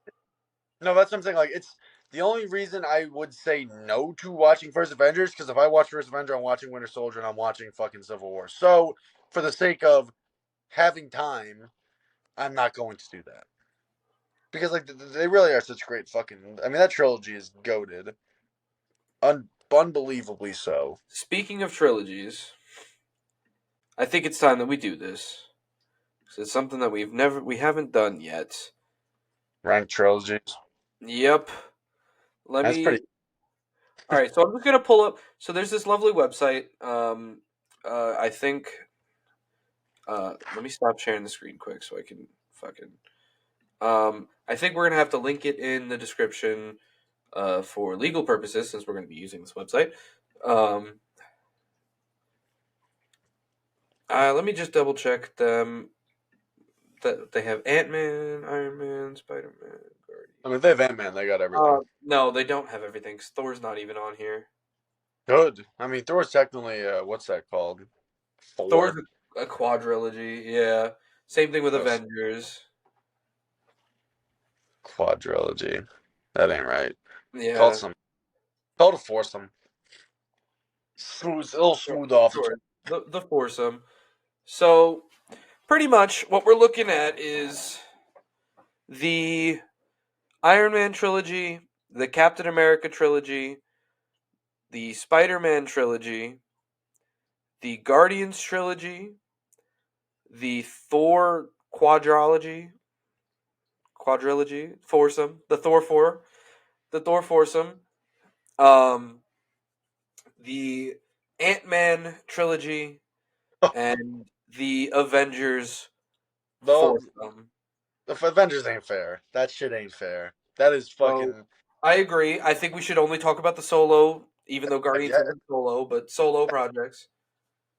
No, that's what I'm saying. Like, it's the only reason I would say no to watching First Avengers because if I watch First Avenger, I'm watching Winter Soldier and I'm watching fucking Civil War. So, for the sake of having time, I'm not going to do that because like they really are such great fucking. I mean, that trilogy is goaded, unbelievably so. speaking of trilogies, I think it's time that we do this. 'Cause it's something that we haven't done yet. Ranked trilogies. Yep. Let That's me pretty. All right, so I'm just gonna pull up. So there's this lovely website. I think. Let me stop sharing the screen quick so I can fucking. I think we're gonna have to link it in the description, for legal purposes since we're gonna be using this website. Um, Let me just double check them that they have Ant Man, Iron Man, Spider Man, Guardian. I mean, if they have Ant-Man, they got everything. No, they don't have everything. 'Cause Thor's not even on here. Good. I mean, Thor's technically what's that called? Thor's 4. a quadrilogy. Yeah. Same thing with Oh, Avengers. quadrilogy. That ain't right. Called Yeah. some. Called a foursome. Smooth, it'll Sure. smooth off the. Sure. The foursome. So pretty much what we're looking at is the Iron Man trilogy, the Captain America trilogy, the Spider Man trilogy, the Guardians trilogy, the Thor foursome, the Thor foursome, um, the Ant-Man trilogy and the Avengers Though foursome. the Avengers ain't fair. That shit ain't fair. That is So fucking. I agree. I think we should only talk about the solo, even though Guardians Yeah, isn't solo, but solo projects.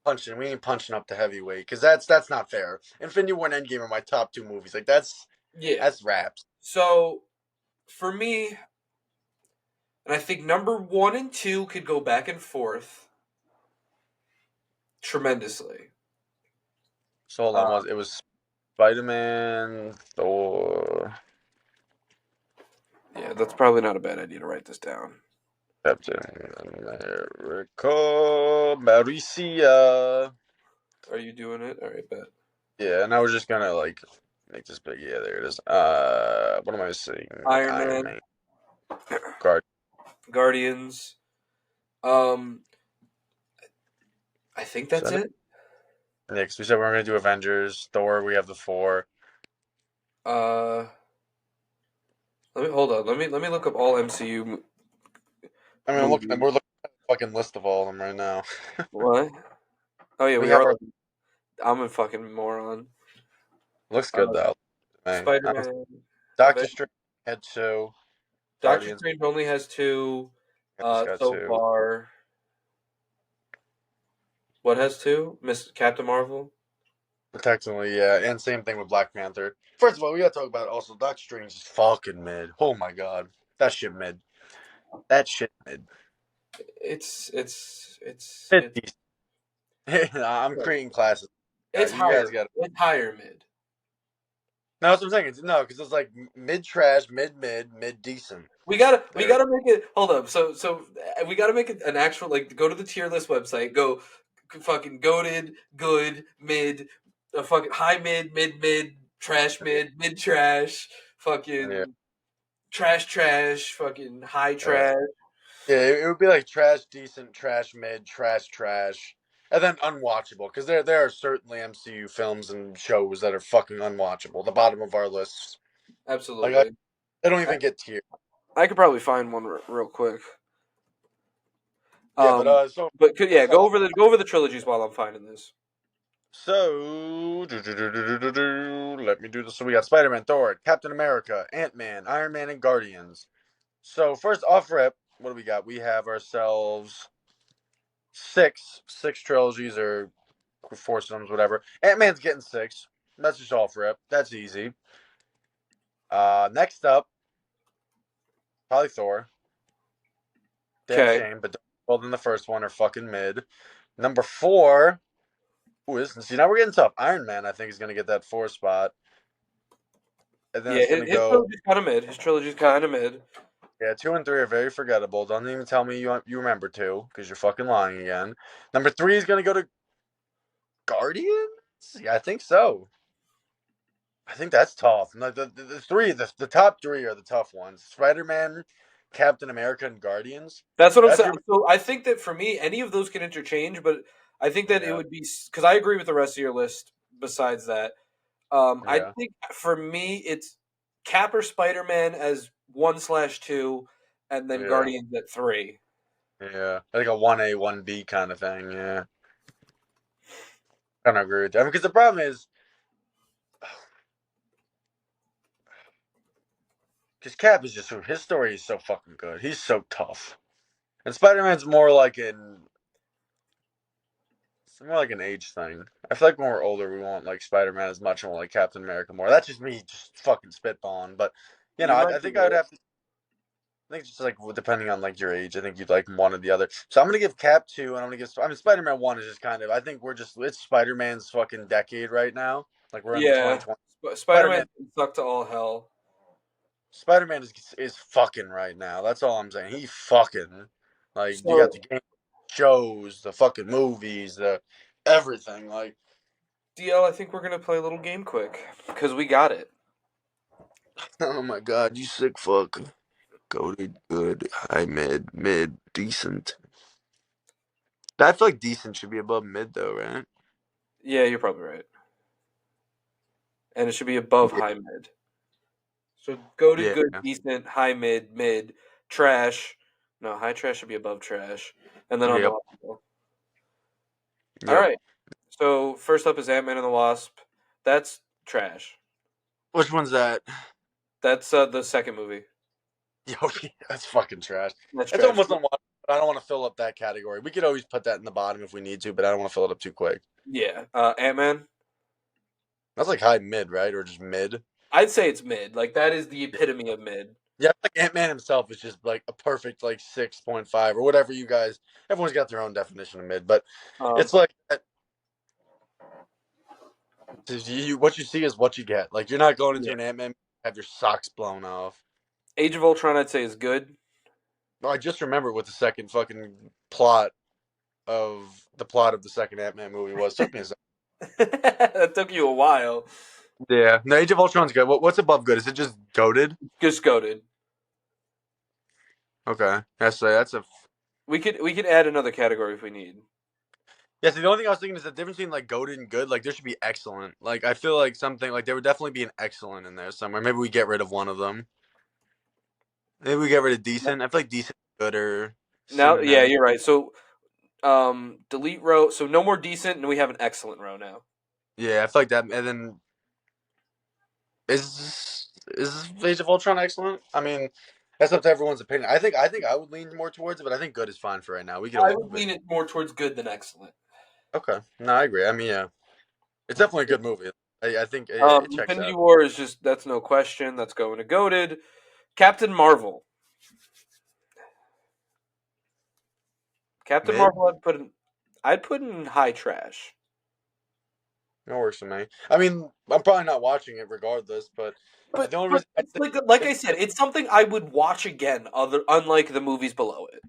punching. We ain't punching up the heavyweight because that's not fair. Infinity War and Endgame are my top two movies. Like Yeah. that's raps. So for me, and I think number one and two could go back and forth tremendously. So hold on, Uh, was Spider Man, Thor, yeah, that's probably not a bad idea to write this down. Captain America, Mauricia. Are you doing it? All right, bet. Yeah, and I was just gonna like make this big. Yeah, there it is. What am I saying? Iron Iron Man, Man, Guard. Guardians. Um, I think So that's it. next we said we are gonna do Avengers, Thor. We have the four. Uh, let me hold on. Let me look up all MCU I mean, look, movies. we're looking at a fucking list of all of them right now. What? Oh yeah, We we have are. our I'm a fucking moron. looks good Uh, though. Man. Spider Man, Doctor Strange had two. Doctor Guardians Strange only has two. has got So two. far, what has two? Miss Captain Marvel. Technically, yeah, and same thing with Black Panther. First of all, we gotta talk about also Doctor Strange is fucking mid. Oh my god, that shit mid. That shit mid. It's It's I'm creating classes. it's You guys higher. got. It's higher mid. No, that's what I'm saying. No, because it's like mid trash, mid decent. We There. gotta make it. Hold up. We gotta make it an actual like. Go to the tier list website. Go, fucking goated, good, mid, fucking high mid, trash mid trash, Yeah, fucking trash, fucking high yeah, trash. yeah. It would be like trash, decent, trash, mid, trash, and then unwatchable. Because there are certainly MCU films and shows that are fucking unwatchable. The bottom of our lists, like Absolutely. they don't I, even get tier. I could probably find one real quick. Yeah, but Um, so yeah, so go over the trilogies while I'm finding this. so let me do this. So we got Spider Man, Thor, Captain America, Ant Man, Iron Man, and Guardians. So first off rip, what do we got? We have ourselves six trilogies or foursomes, whatever. Ant Man's getting six. That's just off rip. That's easy. Next up, probably Thor. Damn Okay. shame, but well than the first one are fucking mid. Number four. Ooh, see now we're getting tough. Iron Man, I think, is gonna get that four spot. And then Yeah, it's gonna his go. trilogy's kind of mid. His trilogy's kind of mid. Yeah, two and three are very forgettable. Don't even tell me you remember two because you're fucking lying again. Number three is gonna go to Guardians. Yeah, I think so. I think that's tough. No, the top three are the tough ones. Spider Man, Captain America, and Guardians. That's what I'm That's saying. your So I think that for me, any of those can interchange, but I think that it yeah, would be because I agree with the rest of your list. Besides that, I yeah, think for me it's Cap or Spider Man as 1/2, and then yeah, Guardians at three. yeah. Like a 1A, 1B kind of thing. Yeah, kind of agree with that. Because the problem is, because Cap is just his story is so fucking good. He's so tough, and Spider Man's more like it's more like an age thing. I feel like when we're older, we won't like Spider Man as much, and we'll like Captain America more. That's just me, just fucking spitballing. But You I, might I be think I would right. have to. I think it's just like depending on like your age, I think you'd like one or the other. So I'm gonna give Cap two, and I'm gonna give. I mean, Spider Man one is just kind of. I think we're just it's Spider Man's fucking decade right now. Like we're in the Yeah, 2020. Spider Spider Man Man. sucked to all hell. Spider Man is fucking right now. That's all I'm saying. He fucking like you got So the game shows, the fucking movies, the everything. Like DL, I think we're gonna play a little game quick because we got it. oh my god, you sick fuck. Goated, good, high, mid, decent. I feel like decent should be above mid though, right? Yeah, you're probably right, and it should be above Yeah. high mid. So go to Yeah. good, decent, high mid, trash, No, high trash should be above trash, and then Yep. unwatchable. All Yep. right. So first up is Ant-Man and the Wasp. That's trash. Which one's that? That's the second movie. Yo, that's fucking trash. That's It's trash. almost unwatchable. I don't want to fill up that category. We could always put that in the bottom if we need to, but I don't want to fill it up too quick. Yeah. Ant-Man. That's like high mid, right? Or just mid? I'd say it's mid. Like that is the epitome of mid. Yeah, like Ant-Man himself is just like a perfect like 6.5 or whatever you guys. Everyone's got their own definition of mid, but Um, it's like what you see is what you get. Like you're not going into yeah. an Ant-Man have your socks blown off. Age of Ultron, I'd say is good. No, I just remember what the second fucking plot of the plot of the second Ant-Man movie was. Took me a second. That took you a while. Yeah, no, Age of Ultron's good. What's above good? Is it just goated? Just goated. Okay, that's a We could add another category if we need. yeah. See, the only thing I was thinking is the difference between like goated and good. Like there should be excellent. Like I feel like something like there would definitely be an excellent in there somewhere. Maybe we get rid of one of them. Maybe we get rid of decent. I feel like decent, good, or Now, yeah, synonym. you're right. So, delete row. So no more decent, and we have an excellent row now. Yeah, I feel like that. And then is Age of Ultron excellent? I mean, that's up to everyone's opinion. I think I would lean more towards it, but I think good is fine for right now. We can I always would move it. lean it more towards good than excellent. Okay, no, I agree. I mean, yeah, it's definitely a good movie. I think it checks Infinity out. War is just that's no question. That's going to goated. Captain Marvel. Captain Mid, Marvel, I'd put in high trash. that works for me. I mean, I'm probably not watching it regardless, but But the only but reason I it's like I think, said, it's something I would watch again. Unlike the movies below it.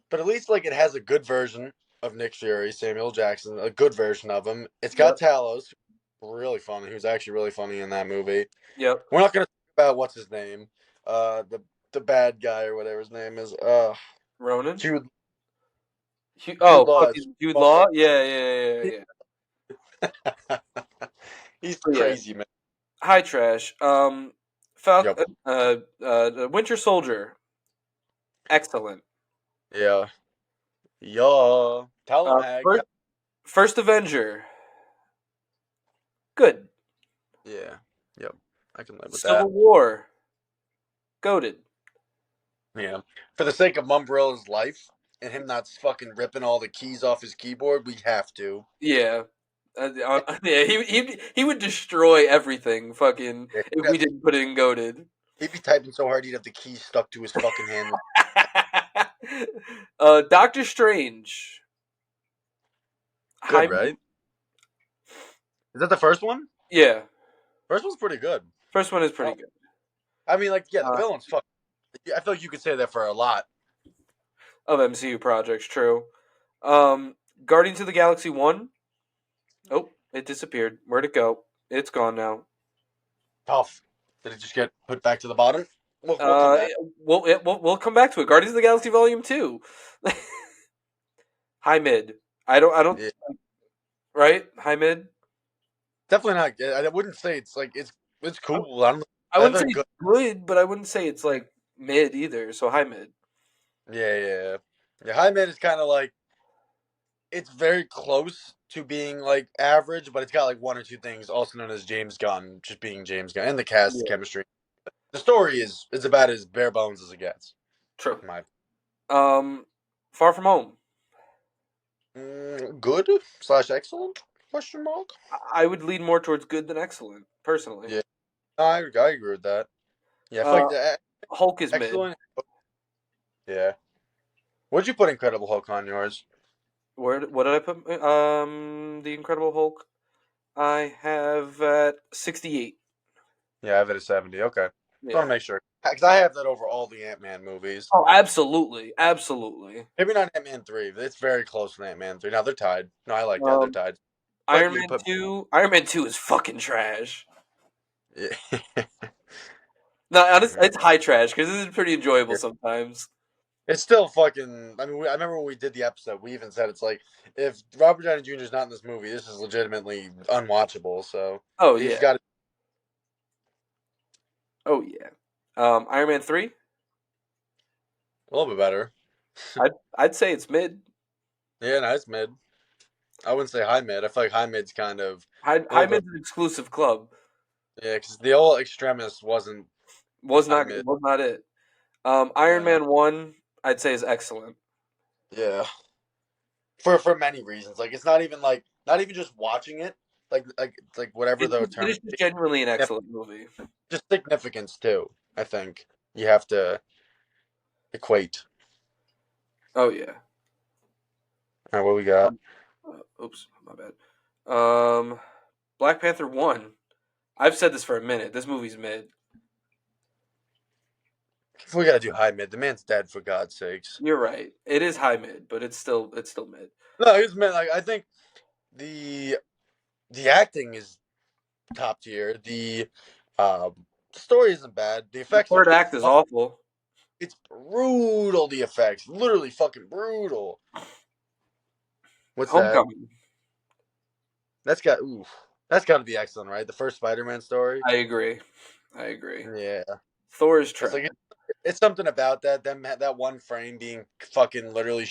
but at least like it has a good version of Nick Fury, Samuel Jackson, a good version of him. It's got Yep. Talos, really funny. He was actually really funny in that movie. Yep. We're not gonna talk about what's his name, the bad guy or whatever his name is. Ronan. Jude Jude Oh, Law. fucking Jude Law. Yeah. He's So yeah, crazy, man. high trash. Yep. Winter Soldier. Excellent. Yeah. Yeah. Uh, Talonhag. first, first Avenger. Good. Yeah. Yep. I can live with Civil that. War. Goated. Yeah. For the sake of Mumbrella's life and him not fucking ripping all the keys off his keyboard, we have to. Yeah. Yeah, he would destroy everything. Fucking Yeah, if we didn't put it in goaded. he'd be typing so hard he'd have the keys stuck to his fucking hand. Doctor Strange. Good, High. right? Is that the first one? Yeah. First one's pretty good. First one is pretty Oh, good. I mean, like, yeah, the Uh, villain's fucking. I feel like you could say that for a lot. of MCU projects, true. Guardians of the Galaxy 1. Oh, it disappeared. Where'd it go? It's gone now. Tough. Did it just get put back to the bottom? We'll come back. We'll come back to it. Guardians of the Galaxy Volume 2. High mid. I don't Yeah. right? High mid. Definitely not. I wouldn't say it's like it's cool. I don't. I I wouldn't say think it's good. good, but I wouldn't say it's like mid either. So high mid. Yeah. High mid is kind of like it's very close to being like average, but it's got like one or two things, also known as James Gunn, just being James Gunn, and the cast Yeah, chemistry. The story is about as bare bones as it gets. true. In my Far From Home. good slash excellent question mark. I would lean more towards good than excellent, personally. Yeah, I agree with that. Yeah, I feel Uh, like the Hulk is mid. excellent. Yeah. What'd you put Incredible Hulk on yours? What did I put? The Incredible Hulk. I have at 68. Yeah, I have it at 70. Okay. Just want Yeah. to make sure. Because I have that over all the Ant-Man movies. Oh, absolutely. Maybe not Ant-Man 3, but it's very close to Ant-Man 3. Now they're tied. No, I like that. They're Um, tied. Like Iron you Man put. 2. Iron Man 2 is fucking trash. Yeah. No, honestly, it's high trash because this is pretty enjoyable sometimes. It's still fucking. I mean, I remember when we did the episode, we even said it's like if Robert Downey Jr. is not in this movie, this is legitimately unwatchable. So Oh he's yeah. got. Oh yeah. Iron Man 3. A little bit better. I'd say it's mid. Yeah, no, it's mid. I wouldn't say high mid. I feel like high mid's kind of a High little bit. mid's an exclusive club. Yeah, because the old Extremis wasn't high mid. Was not it. Iron No. Man 1, I'd say is excellent. Yeah. For many reasons. Like it's not even not even just watching it. Like whatever the It term. is just genuinely an Yeah, excellent movie. just significance too. I think you have to equate. Oh yeah. All right, what we got? Oops, my bad. Black Panther 1. I've said this for a minute. This movie's mid. We gotta do high mid. The man's dead for God's sakes. You're right. It is high mid, but it's still mid. No, he's mid. Like I think the the acting is top tier. Um, story isn't bad. The The effects are third act is awful. it's brutal. The effects, literally fucking brutal. What's that? Homecoming. That's got to be excellent, right? The first Spider-Man story. I agree. I agree. Yeah, Thor is it's trash. like it's something about that one frame being fucking literally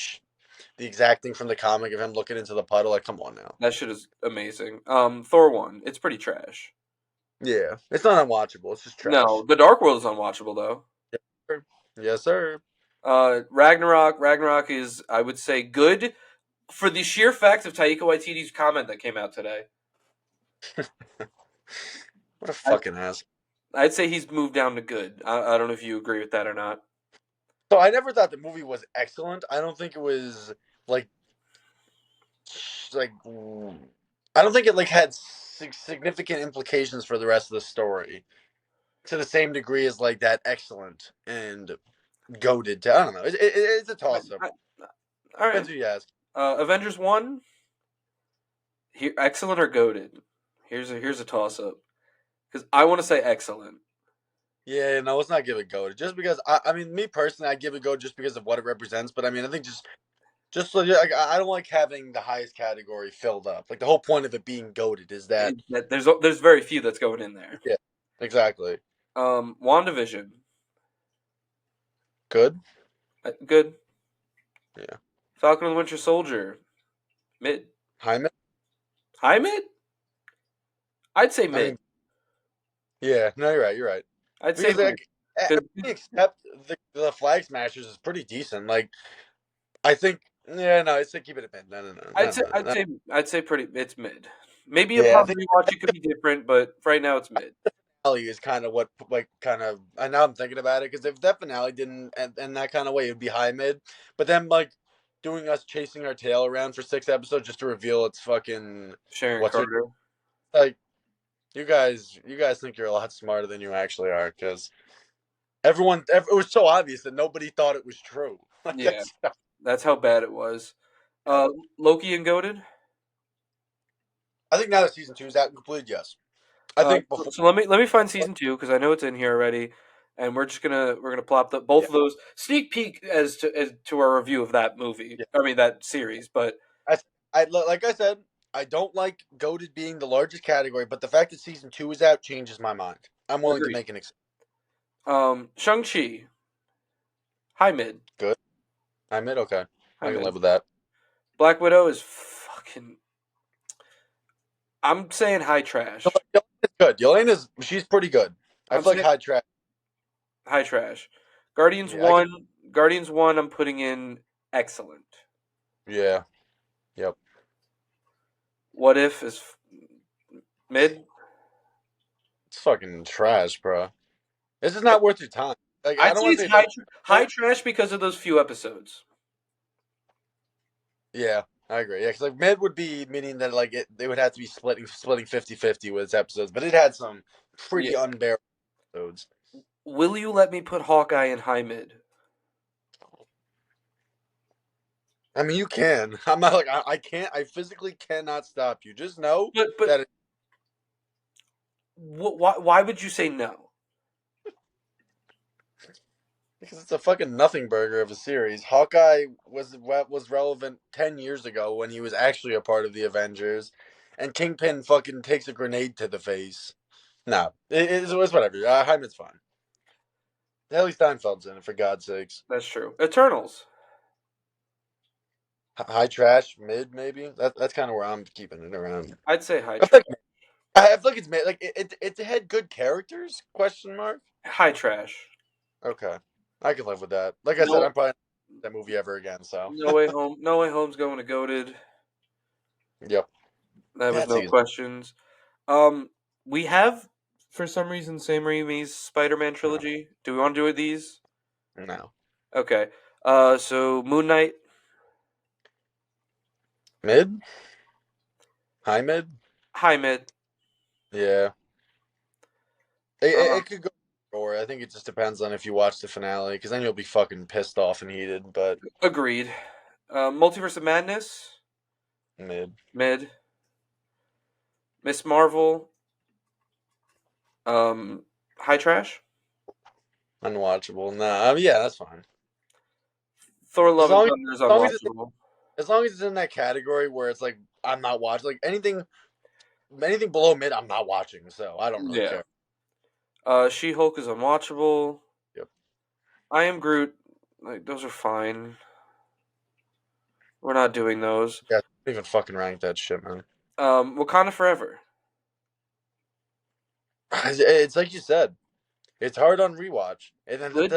the exact thing from the comic of him looking into the puddle. Like, come on now. That shit is amazing. Thor 1. It's pretty trash. Yeah, it's not unwatchable. It's just No, trash. The Dark World is unwatchable though. Yes, sir. Yes, sir. Ragnarok. Ragnarok is, I would say, good for the sheer fact of Taika Waititi's comment that came out today. What a I, fucking ass. I'd say he's moved down to good. I don't know if you agree with that or not. So I never thought the movie was excellent. I don't think it was like like I don't think it had significant implications for the rest of the story to the same degree as like that excellent and goaded. I don't know. It's a toss up. I, all right. Depends who you ask. Avengers 1. Here, excellent or goaded? Here's a toss up because I want to say excellent. Yeah, no, let's not give it go. Just because I mean, me personally, I give it go just because of what it represents. But I mean, I think just so like, I don't like having the highest category filled up. Like the whole point of it being goaded is that There's very few that's going in there. yeah, exactly. WandaVision. Good. Good. Yeah. Falcon and the Winter Soldier. Mid. Hyman. High mid. I'd say I mid. mean, yeah. No, you're right. You're right. I'd say Because mid. like 'Cause everything except the Flag Smashers is pretty decent. Like I think. Yeah, no, it's like keep it a mid. No, no, no, no, no, no. I'd say pretty. It's mid. Maybe Yeah, I upon think rewatch it could be different, but right now it's mid. finale is kind of what like kind of. And now I'm thinking about it because if that finale didn't end that kind of way, it'd be high mid. But then like doing us chasing our tail around for 6 episodes just to reveal it's fucking Sharon what's her Carter. like. You guys think you're a lot smarter than you actually are because it was so obvious that nobody thought it was true. Like Yeah, that's that's how bad it was. yeah. Loki and Goated. I think now that season 2 is out and completed, yes. I think before, So let me find season 2 because I know it's in here already, and we're gonna plop both yeah, of those sneak peek as to our review of that movie. yeah. I mean that series, but I, like I said, I don't like goaded being the largest category, but the fact that season 2 is out changes my mind. I'm willing to agreed. make an exception. Shang-Chi, high mid, Good. I admit, okay, high I can mid. live with that. Black Widow is fucking. I'm saying high trash. Yelena's good. She's pretty good. I I'm feel like saying high trash. high trash. Guardians Yeah, I can. 1. Guardians 1. I'm putting in excellent. Yeah. Yep. What if is mid? It's fucking trash, bro. This is not worth your time. Like I I'd don't say want it's to say it's high trash because of those few episodes. yeah, I agree. Yeah, because like mid would be meaning that like they would have to be splitting 50-50 with its episodes, but it had some pretty Yeah. unbearable episodes. Will you let me put Hawkeye in high mid? I mean, you can. I'm not like I can't. I physically cannot stop you. Just know But that why would you say no? because it's a fucking nothing burger of a series. Hawkeye was relevant 10 years ago when he was actually a part of the Avengers, and Kingpin fucking takes a grenade to the face. Nah, it's whatever. Hyman's fine. Haley Steinfeld's in it, for God's sakes. That's true. Eternals. High trash, mid maybe. That's kind of where I'm keeping it around. I'd say high I feel trash. like, I feel like it's mid. Like it had good characters? Question mark. High trash. Okay, I can live with that. Like I said, No, I'm probably not gonna watch that movie ever again. So no way home. No way home's going to goated. yep, That was that's no easy. questions. Um, we have for some reason Sam Raimi's Spider-Man trilogy. Do we want to do it these? No, Okay. So Moon Knight. mid, high mid. High mid. Yeah, it, Uh, it, it could go. Or I think it just depends on if you watch the finale, because then you'll be fucking pissed off and heated. But agreed. Multiverse of Madness. mid, Mid. Miss Marvel. High trash. unwatchable. Nah, yeah, that's fine. Thor: As Love and long as, Thunder is as long as it's unwatchable. as long as it's in that category where it's like I'm not watching, like anything below mid, I'm not watching. So I don't really Yeah. care. She-Hulk is unwatchable. Yep. I Am Groot. Like those are fine. We're not doing those. Yeah, don't even fucking rank that shit, man. Wakanda Forever. It's like you said, it's hard on rewatch, and then Good. it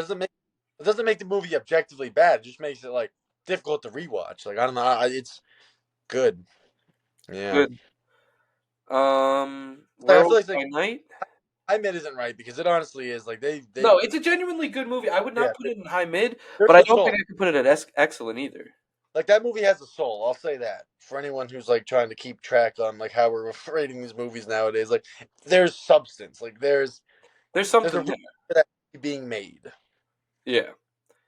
doesn't make the movie objectively bad. It just makes it like difficult to rewatch. Like I don't know, it's good. Yeah, Good. I feel Werewolf like by Night. high mid isn't right because it honestly is like they No, it's a genuinely good movie. I would yeah, not put it in high mid, there's but I a don't soul. think I could put it at excellent either. Like that movie has a soul. I'll say that for anyone who's like trying to keep track on like how we're rating these movies nowadays. Like there's substance. Like There's there's a something reason there. for that being made. Yeah.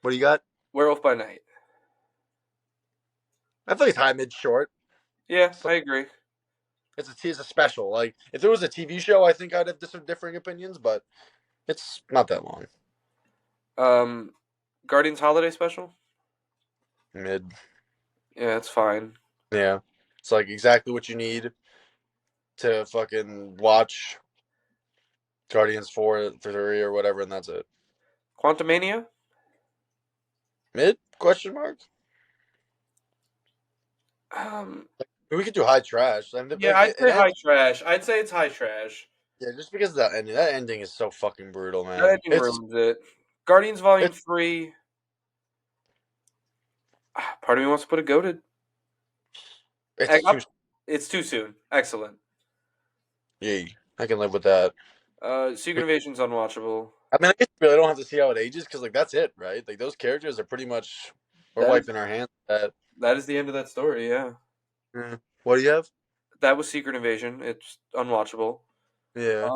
What do you got? Werewolf by Night. I feel like it's high mid short. Yeah, So I agree. it's a special. Like if it was a TV show, I think I'd have some differing opinions, but it's not that long. Um, Guardians Holiday Special. Mid. Yeah, it's fine. Yeah. It's like exactly what you need to fucking watch Guardians 4 for 3 or whatever, and that's it. Quantumania. Mid? Question mark? Um, We could do high trash. I mean, yeah, like I'd it say ends. high trash. I'd say it's high trash. Yeah, just because of that ending is so fucking brutal, That man. ending ruins it. Guardians Volume It's 3. Part of me wants to put a goated. it's too It's too soon. Excellent. yeah, I can live with that. Secret Invasion's unwatchable. I mean, I guess we really don't have to see how it ages because like that's it, right? Like those characters are pretty much we're That is wiping our hands at. that is the end of that story. Yeah, What do you have? that was Secret Invasion. It's unwatchable. Yeah,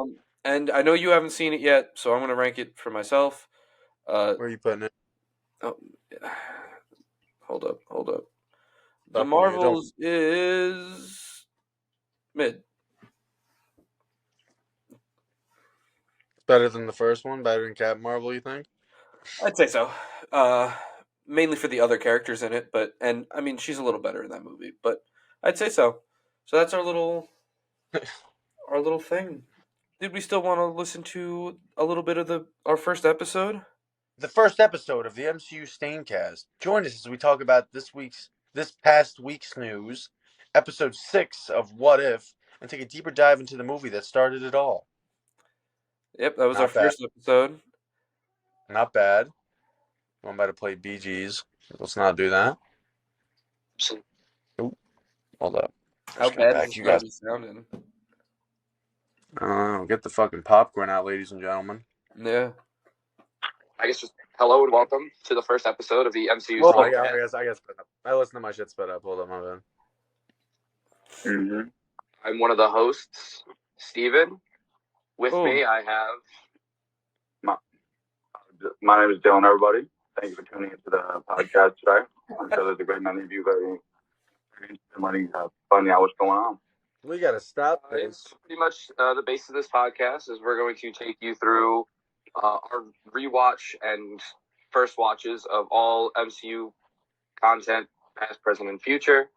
And I know you haven't seen it yet, so I'm gonna rank it for myself. where are you putting it? Oh, hold up, hold up. The Talking to you. Don't. Marvels is mid. Better than the first one. Better than Captain Marvel. You think? I'd say so. Uh, Mainly for the other characters in it, and I mean she's a little better in that movie, but I'd say so. So that's our little thing. Did we still want to listen to a little bit of our first episode? The first episode of the MCU Staincast. Join us as we talk about this past week's news, episode 6 of What If, and take a deeper dive into the movie that started it all. Yep, that was our Not bad. first episode. Not bad. I'm about to play BGs. Let's not do that. Ooh, hold up. How Just gonna bad is back this you gonna guys. be sounding? Get the fucking popcorn out, ladies and gentlemen. Yeah. I guess just hello and welcome to the first episode of the MCU. Oh, Whoa. I guess sped up. I listen to my shit sped up. Hold up, my bad. Mm-hmm. I'm one of the hosts, Steven. With Ooh. me, I have my name is Dylan. Everybody, thank you for tuning into the podcast today. I'm sure there's a great many of you very interested in letting finding out what's going on. We gotta stop this. It's pretty much the basis of this podcast is we're going to take you through our rewatch and first watches of all MCU content, past, present, and future.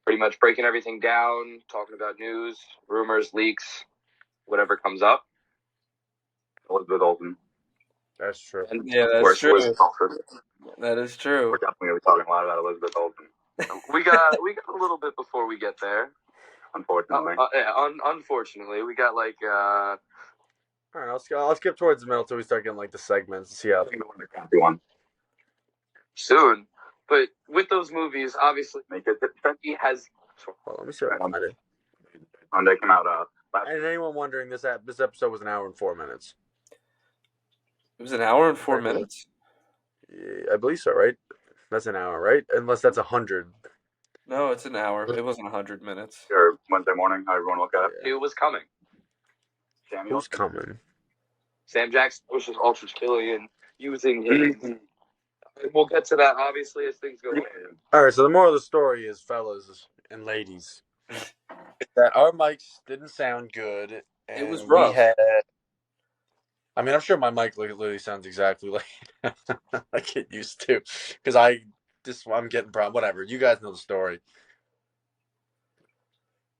Pretty much breaking everything down, talking about news, rumors, leaks, whatever comes up. Elizabeth Olsen. That's true. And Yeah, of that's course, true. Elizabeth Olsen. That is We're true. definitely gonna be talking a lot about Elizabeth Olsen. we got a little bit before we get there. Unfortunately, unfortunately, we got like All right, I'll skip towards the middle till we start getting like the segments. See how one soon. But with those movies, obviously, Becky has. Well, let me see. What I did. Monday came out. And anyone wondering, this episode was an hour and 4 minutes. It was an hour and 4 minutes? Yeah, I believe so, right? That's an hour, right? Unless that's 100. No, it's an hour. It wasn't 100 minutes. Or Wednesday morning, how everyone look at it. It was coming. Who's coming? Sam Jackson pushes Aldrich Killian using his. We'll get to that obviously as things go on. All right, so the moral of the story is, fellas and ladies, that our mics didn't sound good. And It was rough. I mean, I'm sure my mic literally sounds exactly like like it used to, because I'm getting problem. Whatever, you guys know the story.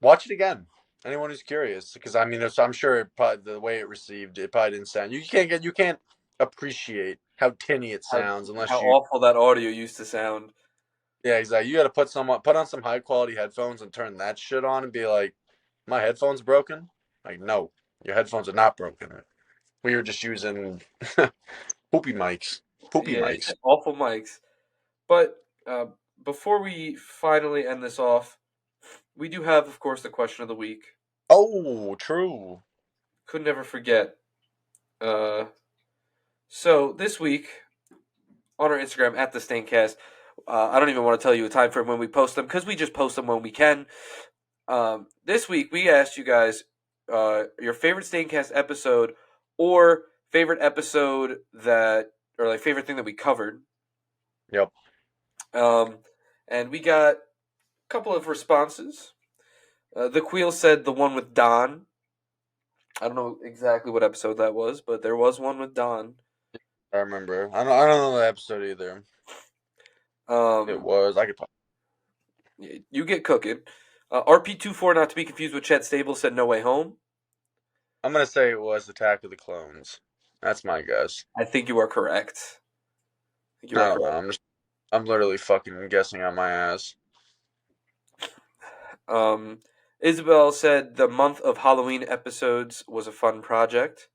Watch it again. Anyone who's curious, because I mean, I'm sure the way it received, it probably didn't sound. You can't appreciate how tinny it sounds unless how you. awful that audio used to sound. Yeah, exactly. You got to put on some high quality headphones and turn that shit on and be like, my headphones broken? Like, no, your headphones are not broken. We were just using poopy mics. Awful mics. But before we finally end this off, we do have, of course, the question of the week. Oh, true. Could never forget. So this week on our Instagram at the Staincast, I don't even want to tell you a time frame when we post them because we just post them when we can. This week we asked you guys your favorite Staincast episode or favorite episode or like favorite thing that we covered. Yep. And we got a couple of responses. The Queel said the one with Don. I don't know exactly what episode that was, but there was one with Don. I remember. I don't know the episode either. It was. I could. You get cooking. RP24, not to be confused with Chet Stable, said No Way Home. I'm gonna say it was Attack of the Clones. That's my guess. I think you are correct. I don't know. I'm literally fucking guessing on my ass. Isabel said the month of Halloween episodes was a fun project.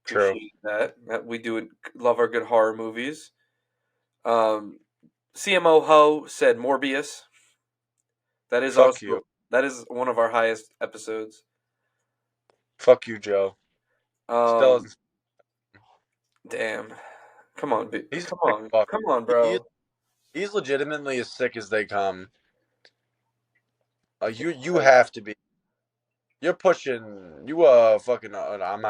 True. Appreciate that. We do love our good horror movies. CMO Ho said Morbius. That is you. That is one of our highest episodes. Fuck you, Joe. Damn. Come on, Come on, bro. He's legitimately as sick as they come. You have to be. You're pushing. You fucking. I'm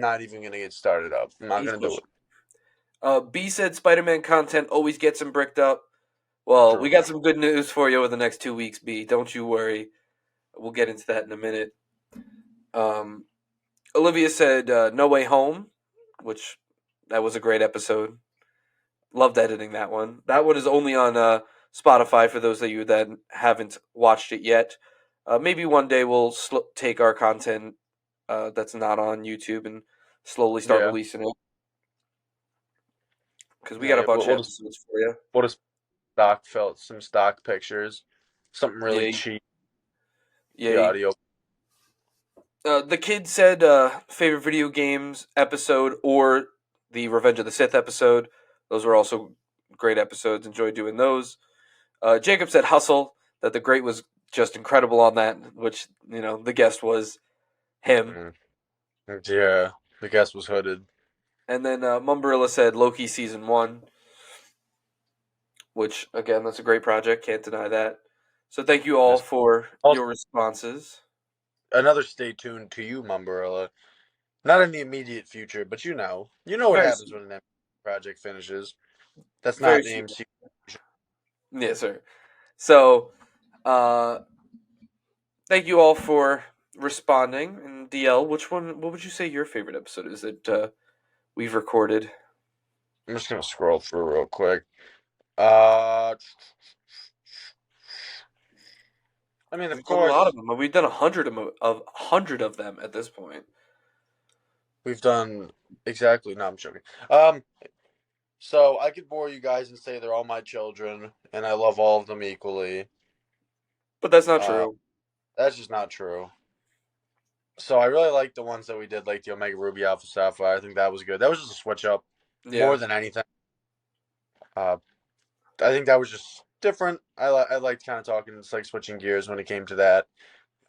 not even gonna get started up. I'm not gonna do it. B said Spider-Man content always gets him bricked up. Well, True. we got some good news for you over the next 2 weeks, B. Don't you worry. We'll get into that in a minute. Olivia said No Way Home, which that was a great episode. Loved editing that one. That one is only on Spotify for those of you that haven't watched it yet. Maybe one day we'll take our content that's not on YouTube and slowly start releasing it. Because we got a bunch of episodes for you. What a some stock pictures, something really cheap. Yeah. The audio. The kid said favorite video games episode or the Revenge of the Sith episode. Those were also great episodes. Enjoyed doing those. Jacob said Hustle, that the great was just incredible on that, which, the guest was him. Yeah, the guest was hooded. And then Mumbarilla said Loki Season 1, which, again, that's a great project. Can't deny that. So thank you all for your responses. Another stay tuned to you, Mumbarilla. Not in the immediate future, but you know what happens when an project finishes. That's not the MCU. Yes, sir. So, thank you all for responding. And DL, what would you say your favorite episode is that we've recorded? I'm just going to scroll through real quick. I mean, of course, a lot of them. We've done 100 of them at this point. we've done exactly. No, I'm joking. So I could bore you guys and say they're all my children, and I love all of them equally. But that's not Uh, true. that's just not true. So I really like the ones that we did, like the Omega Ruby Alpha Sapphire. I think that was good. That was just a switch up Yeah. more than anything. Uh, I think that was just different. I liked kind of talking, it's like switching gears when it came to that.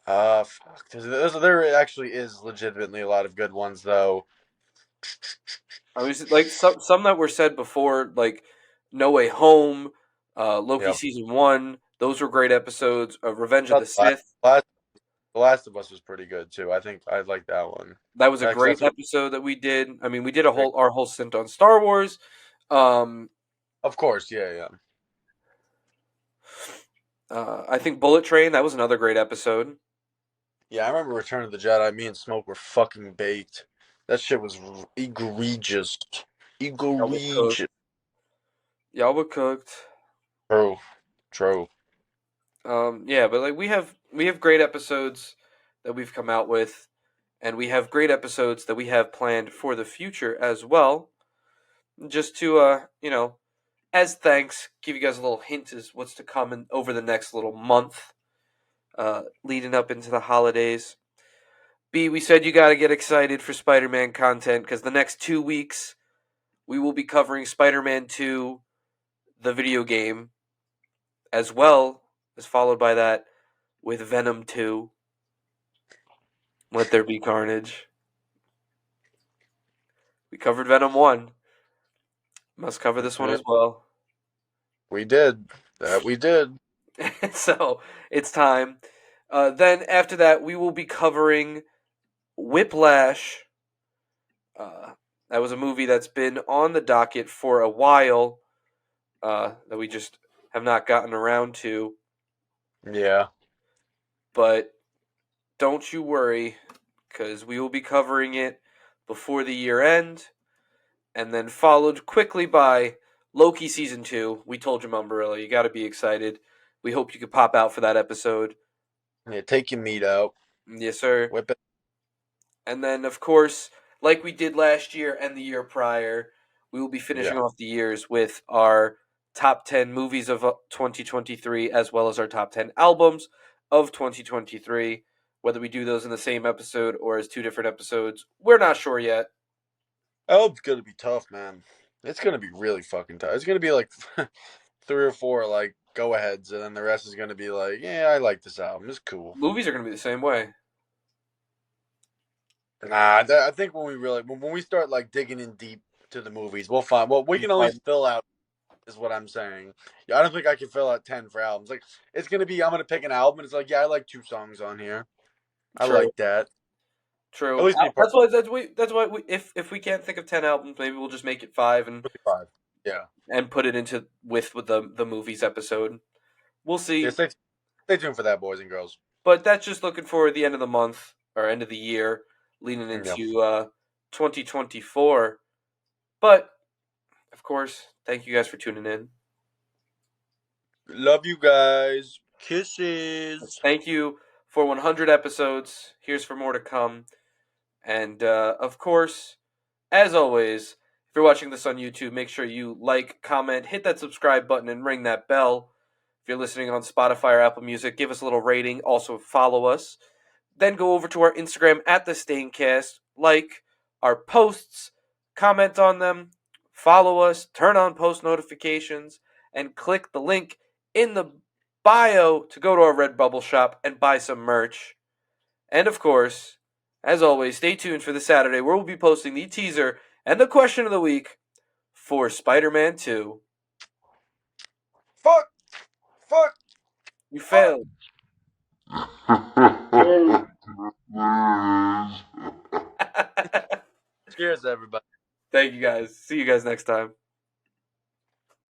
Fuck. There actually is legitimately a lot of good ones though. I was like some that were said before, like No Way Home, Loki Yep. season 1. Those were great episodes. Revenge of Thought the Sith. The Last of Us was pretty good too. I think I like that one. That was a Because great that's what. episode that we did. I mean, we did our whole stint on Star Wars. Um, Of course, yeah. I think Bullet Train. That was another great episode. Yeah, I remember Return of the Jedi. Me and Smoke were fucking baked. That shit was egregious. Y'all were cooked. Egregious. Y'all were cooked. True. True. Yeah, but like we have great episodes that we've come out with, and we have great episodes that we have planned for the future as well. Just to as thanks, give you guys a little hint as what's to come over the next little month, leading up into the holidays. B, we said you got to get excited for Spider-Man content because the next 2 weeks we will be covering Spider-Man 2, the video game, as well as followed by that with Venom 2. Let there be carnage. We covered Venom 1. Must cover this one Yeah, as well. we did. That we did. So it's time. Then after that, we will be covering Whiplash. That was a movie that's been on the docket for a while, that we just have not gotten around to. Yeah. But don't you worry, because we will be covering it before the year end, and then followed quickly by Loki Season 2. We told you, Mumbarella, you got to be excited. We hope you could pop out for that episode. Yeah, take your meat out. Yes, sir. Whip it. And then, of course, like we did last year and the year prior, we will be finishing Yeah. off the years with our top 10 movies of 2023, as well as our top 10 albums of 2023. Whether we do those in the same episode or as two different episodes, we're not sure yet. Oh, it's gonna be tough, man. It's gonna be really fucking tough. It's gonna be like 3 or 4 like go aheads, and then the rest is gonna be like, yeah, I like this album. It's cool. Movies are going to be the same way. Nah, I think when we start like digging in deep to the movies, we'll find. Well, we can only fill out is what I'm saying. Yeah, I don't think I can fill out 10 for albums. Like it's gonna be, I'm gonna pick an album, and it's like, yeah, I like 2 songs on here. I True. like that. At True. least me That's why if we can't think of 10 albums, maybe we'll just make it 5 and 5. Yeah. put it into with the movies episode. We'll Yeah. see. Stay tuned for that, boys and girls. But that's just looking for the end of the month or end of the year, leading Yeah. into 2024. But of course, thank you guys for tuning in. Love you guys. Kisses. Thank you for 100 episodes. Here's for more to come. And of course, as always, if you're watching this on YouTube, make sure you like, comment, hit that subscribe button, and ring that bell. If you're listening on Spotify or Apple Music, give us a little rating. Also, follow us. Then go over to our Instagram at the Staincast, like our posts, comment on them, follow us, turn on post notifications, and click the link in the bio to go to our Redbubble shop and buy some merch. And of course, as always, stay tuned for the Saturday where we'll be posting the teaser and the question of the week for Spider-Man 2. Fuck. You failed. Cheers, everybody. Thank you guys. See you guys next time.